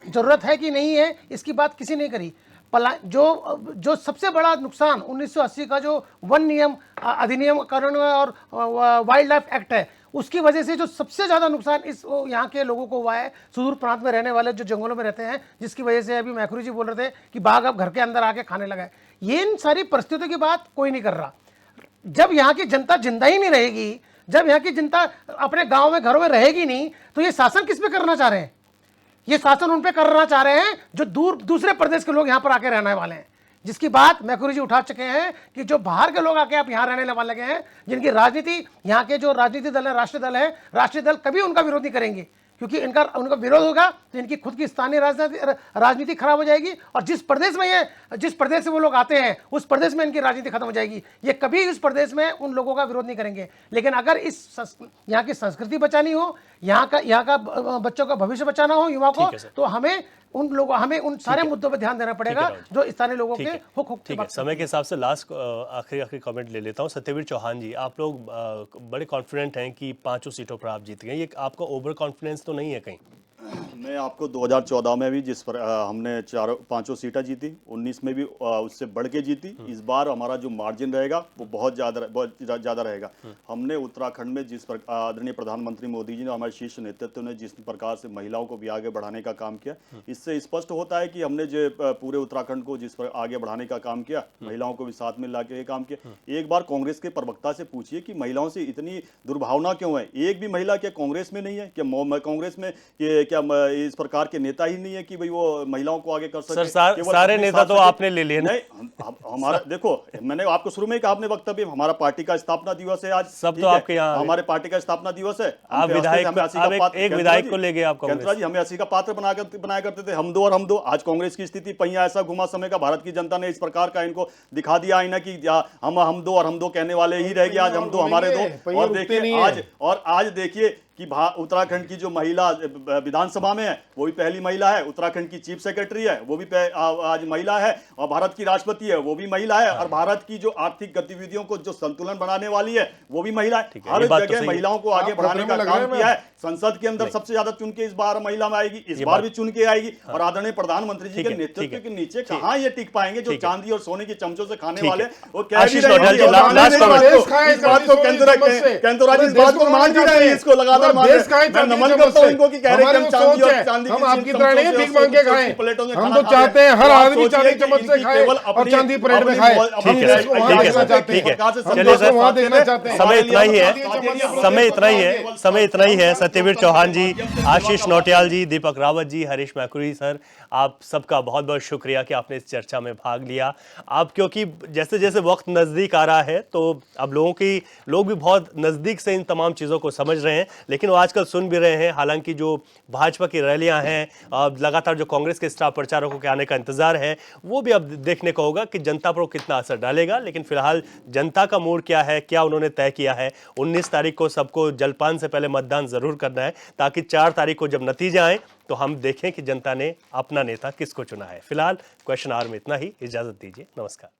जरूरत है कि नहीं है, इसकी बात किसी ने करी। जो सबसे बड़ा नुकसान 1980 का जो वन नियम अधिनियम कानून और वाइल्ड लाइफ एक्ट है, उसकी वजह से जो सबसे ज़्यादा नुकसान इस यहाँ के लोगों को हुआ है, सुदूर प्रांत में रहने वाले जो जंगलों में रहते हैं, जिसकी वजह से अभी मैकुरी जी बोल रहे थे कि बाघ अब घर के अंदर आके खाने लगा है। ये इन सारी परिस्थितियों की बात कोई नहीं कर रहा। जब यहाँ की जनता जिंदा ही नहीं रहेगी, जब यहाँ की जनता अपने गाँव में घरों में रहेगी नहीं, तो ये शासन किस पे करना चाह रहे हैं? ये शासन उन पे करना चाह रहे हैं जो दूसरे प्रदेश के लोग यहाँ पर आके रहने वाले हैं, जिसकी बात मैकुरी जी उठा चुके हैं कि जो बाहर के लोग आके आप यहाँ रहने वाले लगे हैं, जिनकी राजनीति, यहाँ के जो राजनीतिक दल है, राष्ट्रीय दल कभी उनका विरोध नहीं करेंगे, क्योंकि उनका विरोध होगा तो इनकी खुद की स्थानीय राजनीति खराब हो जाएगी, और जिस प्रदेश से वो लोग आते हैं उस प्रदेश में इनकी राजनीति खत्म हो जाएगी। ये कभी उस प्रदेश में उन लोगों का विरोध नहीं करेंगे। लेकिन अगर यहाँ की संस्कृति बचानी हो, यहाँ का बच्चों का भविष्य बचाना हो, युवा को, तो हमें उन सारे मुद्दों पर ध्यान देना पड़ेगा जो स्थानीय लोगों के हुक ठीक है। समय के हिसाब से लास्ट आखिरी कमेंट ले लेता हूँ। सत्यवीर चौहान जी, आप लोग बड़े कॉन्फिडेंट हैं कि 5 सीटों पर आप जीत गए, ये आपका ओवर कॉन्फिडेंस तो नहीं है कहीं? मैं आपको 2014 में भी जिस पर हमने 5 सीटें जीती, 19 में भी उससे बढ़ के जीती। इस बार हमारा जो मार्जिन रहेगा वो बहुत ज़्यादा रहेगा। हमने उत्तराखंड में जिस पर आदरणीय प्रधानमंत्री मोदी जी ने, हमारे शीर्ष नेतृत्व ने जिस प्रकार से महिलाओं को भी आगे बढ़ाने का काम किया, इससे स्पष्ट होता है कि हमने जो पूरे उत्तराखंड को जिस पर आगे बढ़ाने का काम किया, महिलाओं को भी साथ में ला के काम किया। एक बार कांग्रेस के प्रवक्ता से पूछिए कि महिलाओं से इतनी दुर्भावना क्यों है? एक भी महिला क्या कांग्रेस में नहीं है? क्या कांग्रेस में क्या इस प्रकार के नेता ही नहीं है कि भाई वो महिलाओं को आगे कर सके? सर, सारे नेता तो आपने ले लिए। नहीं, हमारा देखो, मैंने आपको शुरू में ही कहा, आपने वक्तव्य, हमारा पार्टी का स्थापना दिवस है आज, सब तो आपके यहाँ हमारे पार्टी का स्थापना दिवस है। आप एक विधायक को ले गए आप कांग्रेस, हमें हंसी का पात्र बनाया करते थे, हम दो। आज कांग्रेस की स्थिति पहिया ऐसा घुमा समय का, भारत की जनता ने इस प्रकार का इनको दिखा दिया आईना कि हम दो कहने वाले ही रह गए। आज हम दो, हमारे दो। और आज देखिए कि उत्तराखंड की जो महिला विधानसभा में है वो भी पहली महिला है, उत्तराखंड की चीफ सेक्रेटरी है वो भी आज महिला है, और भारत की राष्ट्रपति है वो भी महिला है, और भारत की जो आर्थिक गतिविधियों को जो संतुलन बनाने वाली है वो भी महिला है। हर जगह महिलाओं को आगे बढ़ाने का काम किया है। संसद के अंदर सबसे ज्यादा चुन के इस बार महिला में आएगी, इस बार भी चुन के आएगी। और आदरणीय प्रधानमंत्री जी के नेतृत्व के नीचे कहां ये टिक पाएंगे जो चांदी और सोने की चमचों से खाने वाले? वो कह भी रहे हैं, इसको मान भी रहे हैं, इसको लगा आदर मान देश कहाँ है मैं चांदी की नमन चम्मच करता हूं से? इनको कि कह रहे हैं कि हमारी हम वो चांदी सोच और है। चांदी हम की आपकी चमचों तरह नहीं से भीख मांग के उसकी खाएं। प्लेटों में हम खाना तो खा रहे हैं। चाहते हैं हर तो आप आदमी सोचिए चांदी कि चम्मच से इनकी खाए केवल और अपनी- चांदी परेड में अपनी खाए। मौज- हम ठीक है देश सर, को वहां ठीक है देखना सर, चाहते हैं। ठीक है। हम चलिए देश सर, को वहां देखना चाहते हैं। समय इतना ही है, समय इतना ही है, केवल समय इतना ही है। सत्यवीर चौहान जी, आशीष नौटियाल जी, दीपक रावत जी, हरीश मैकुरी सर, आप सबका बहुत बहुत शुक्रिया कि आपने इस चर्चा में भाग लिया। आप क्योंकि जैसे जैसे वक्त नज़दीक आ रहा है तो अब लोग भी बहुत नज़दीक से इन तमाम चीज़ों को समझ रहे हैं, लेकिन वो आजकल सुन भी रहे हैं। हालांकि जो भाजपा की रैलियां हैं, लगातार जो कांग्रेस के स्टार प्रचारकों के आने का इंतजार है, वो भी अब देखने को होगा कि जनता पर वो कितना असर डालेगा। लेकिन फिलहाल जनता का मूड क्या है, क्या उन्होंने तय किया है, 19 तारीख को सबको जलपान से पहले मतदान जरूर करना है, ताकि 4 तारीख को जब नतीजे आए तो हम देखें कि जनता ने अपना नेता किसको चुना है। फिलहाल क्वेश्चन आवर में इतना ही। इजाजत दीजिए, नमस्कार।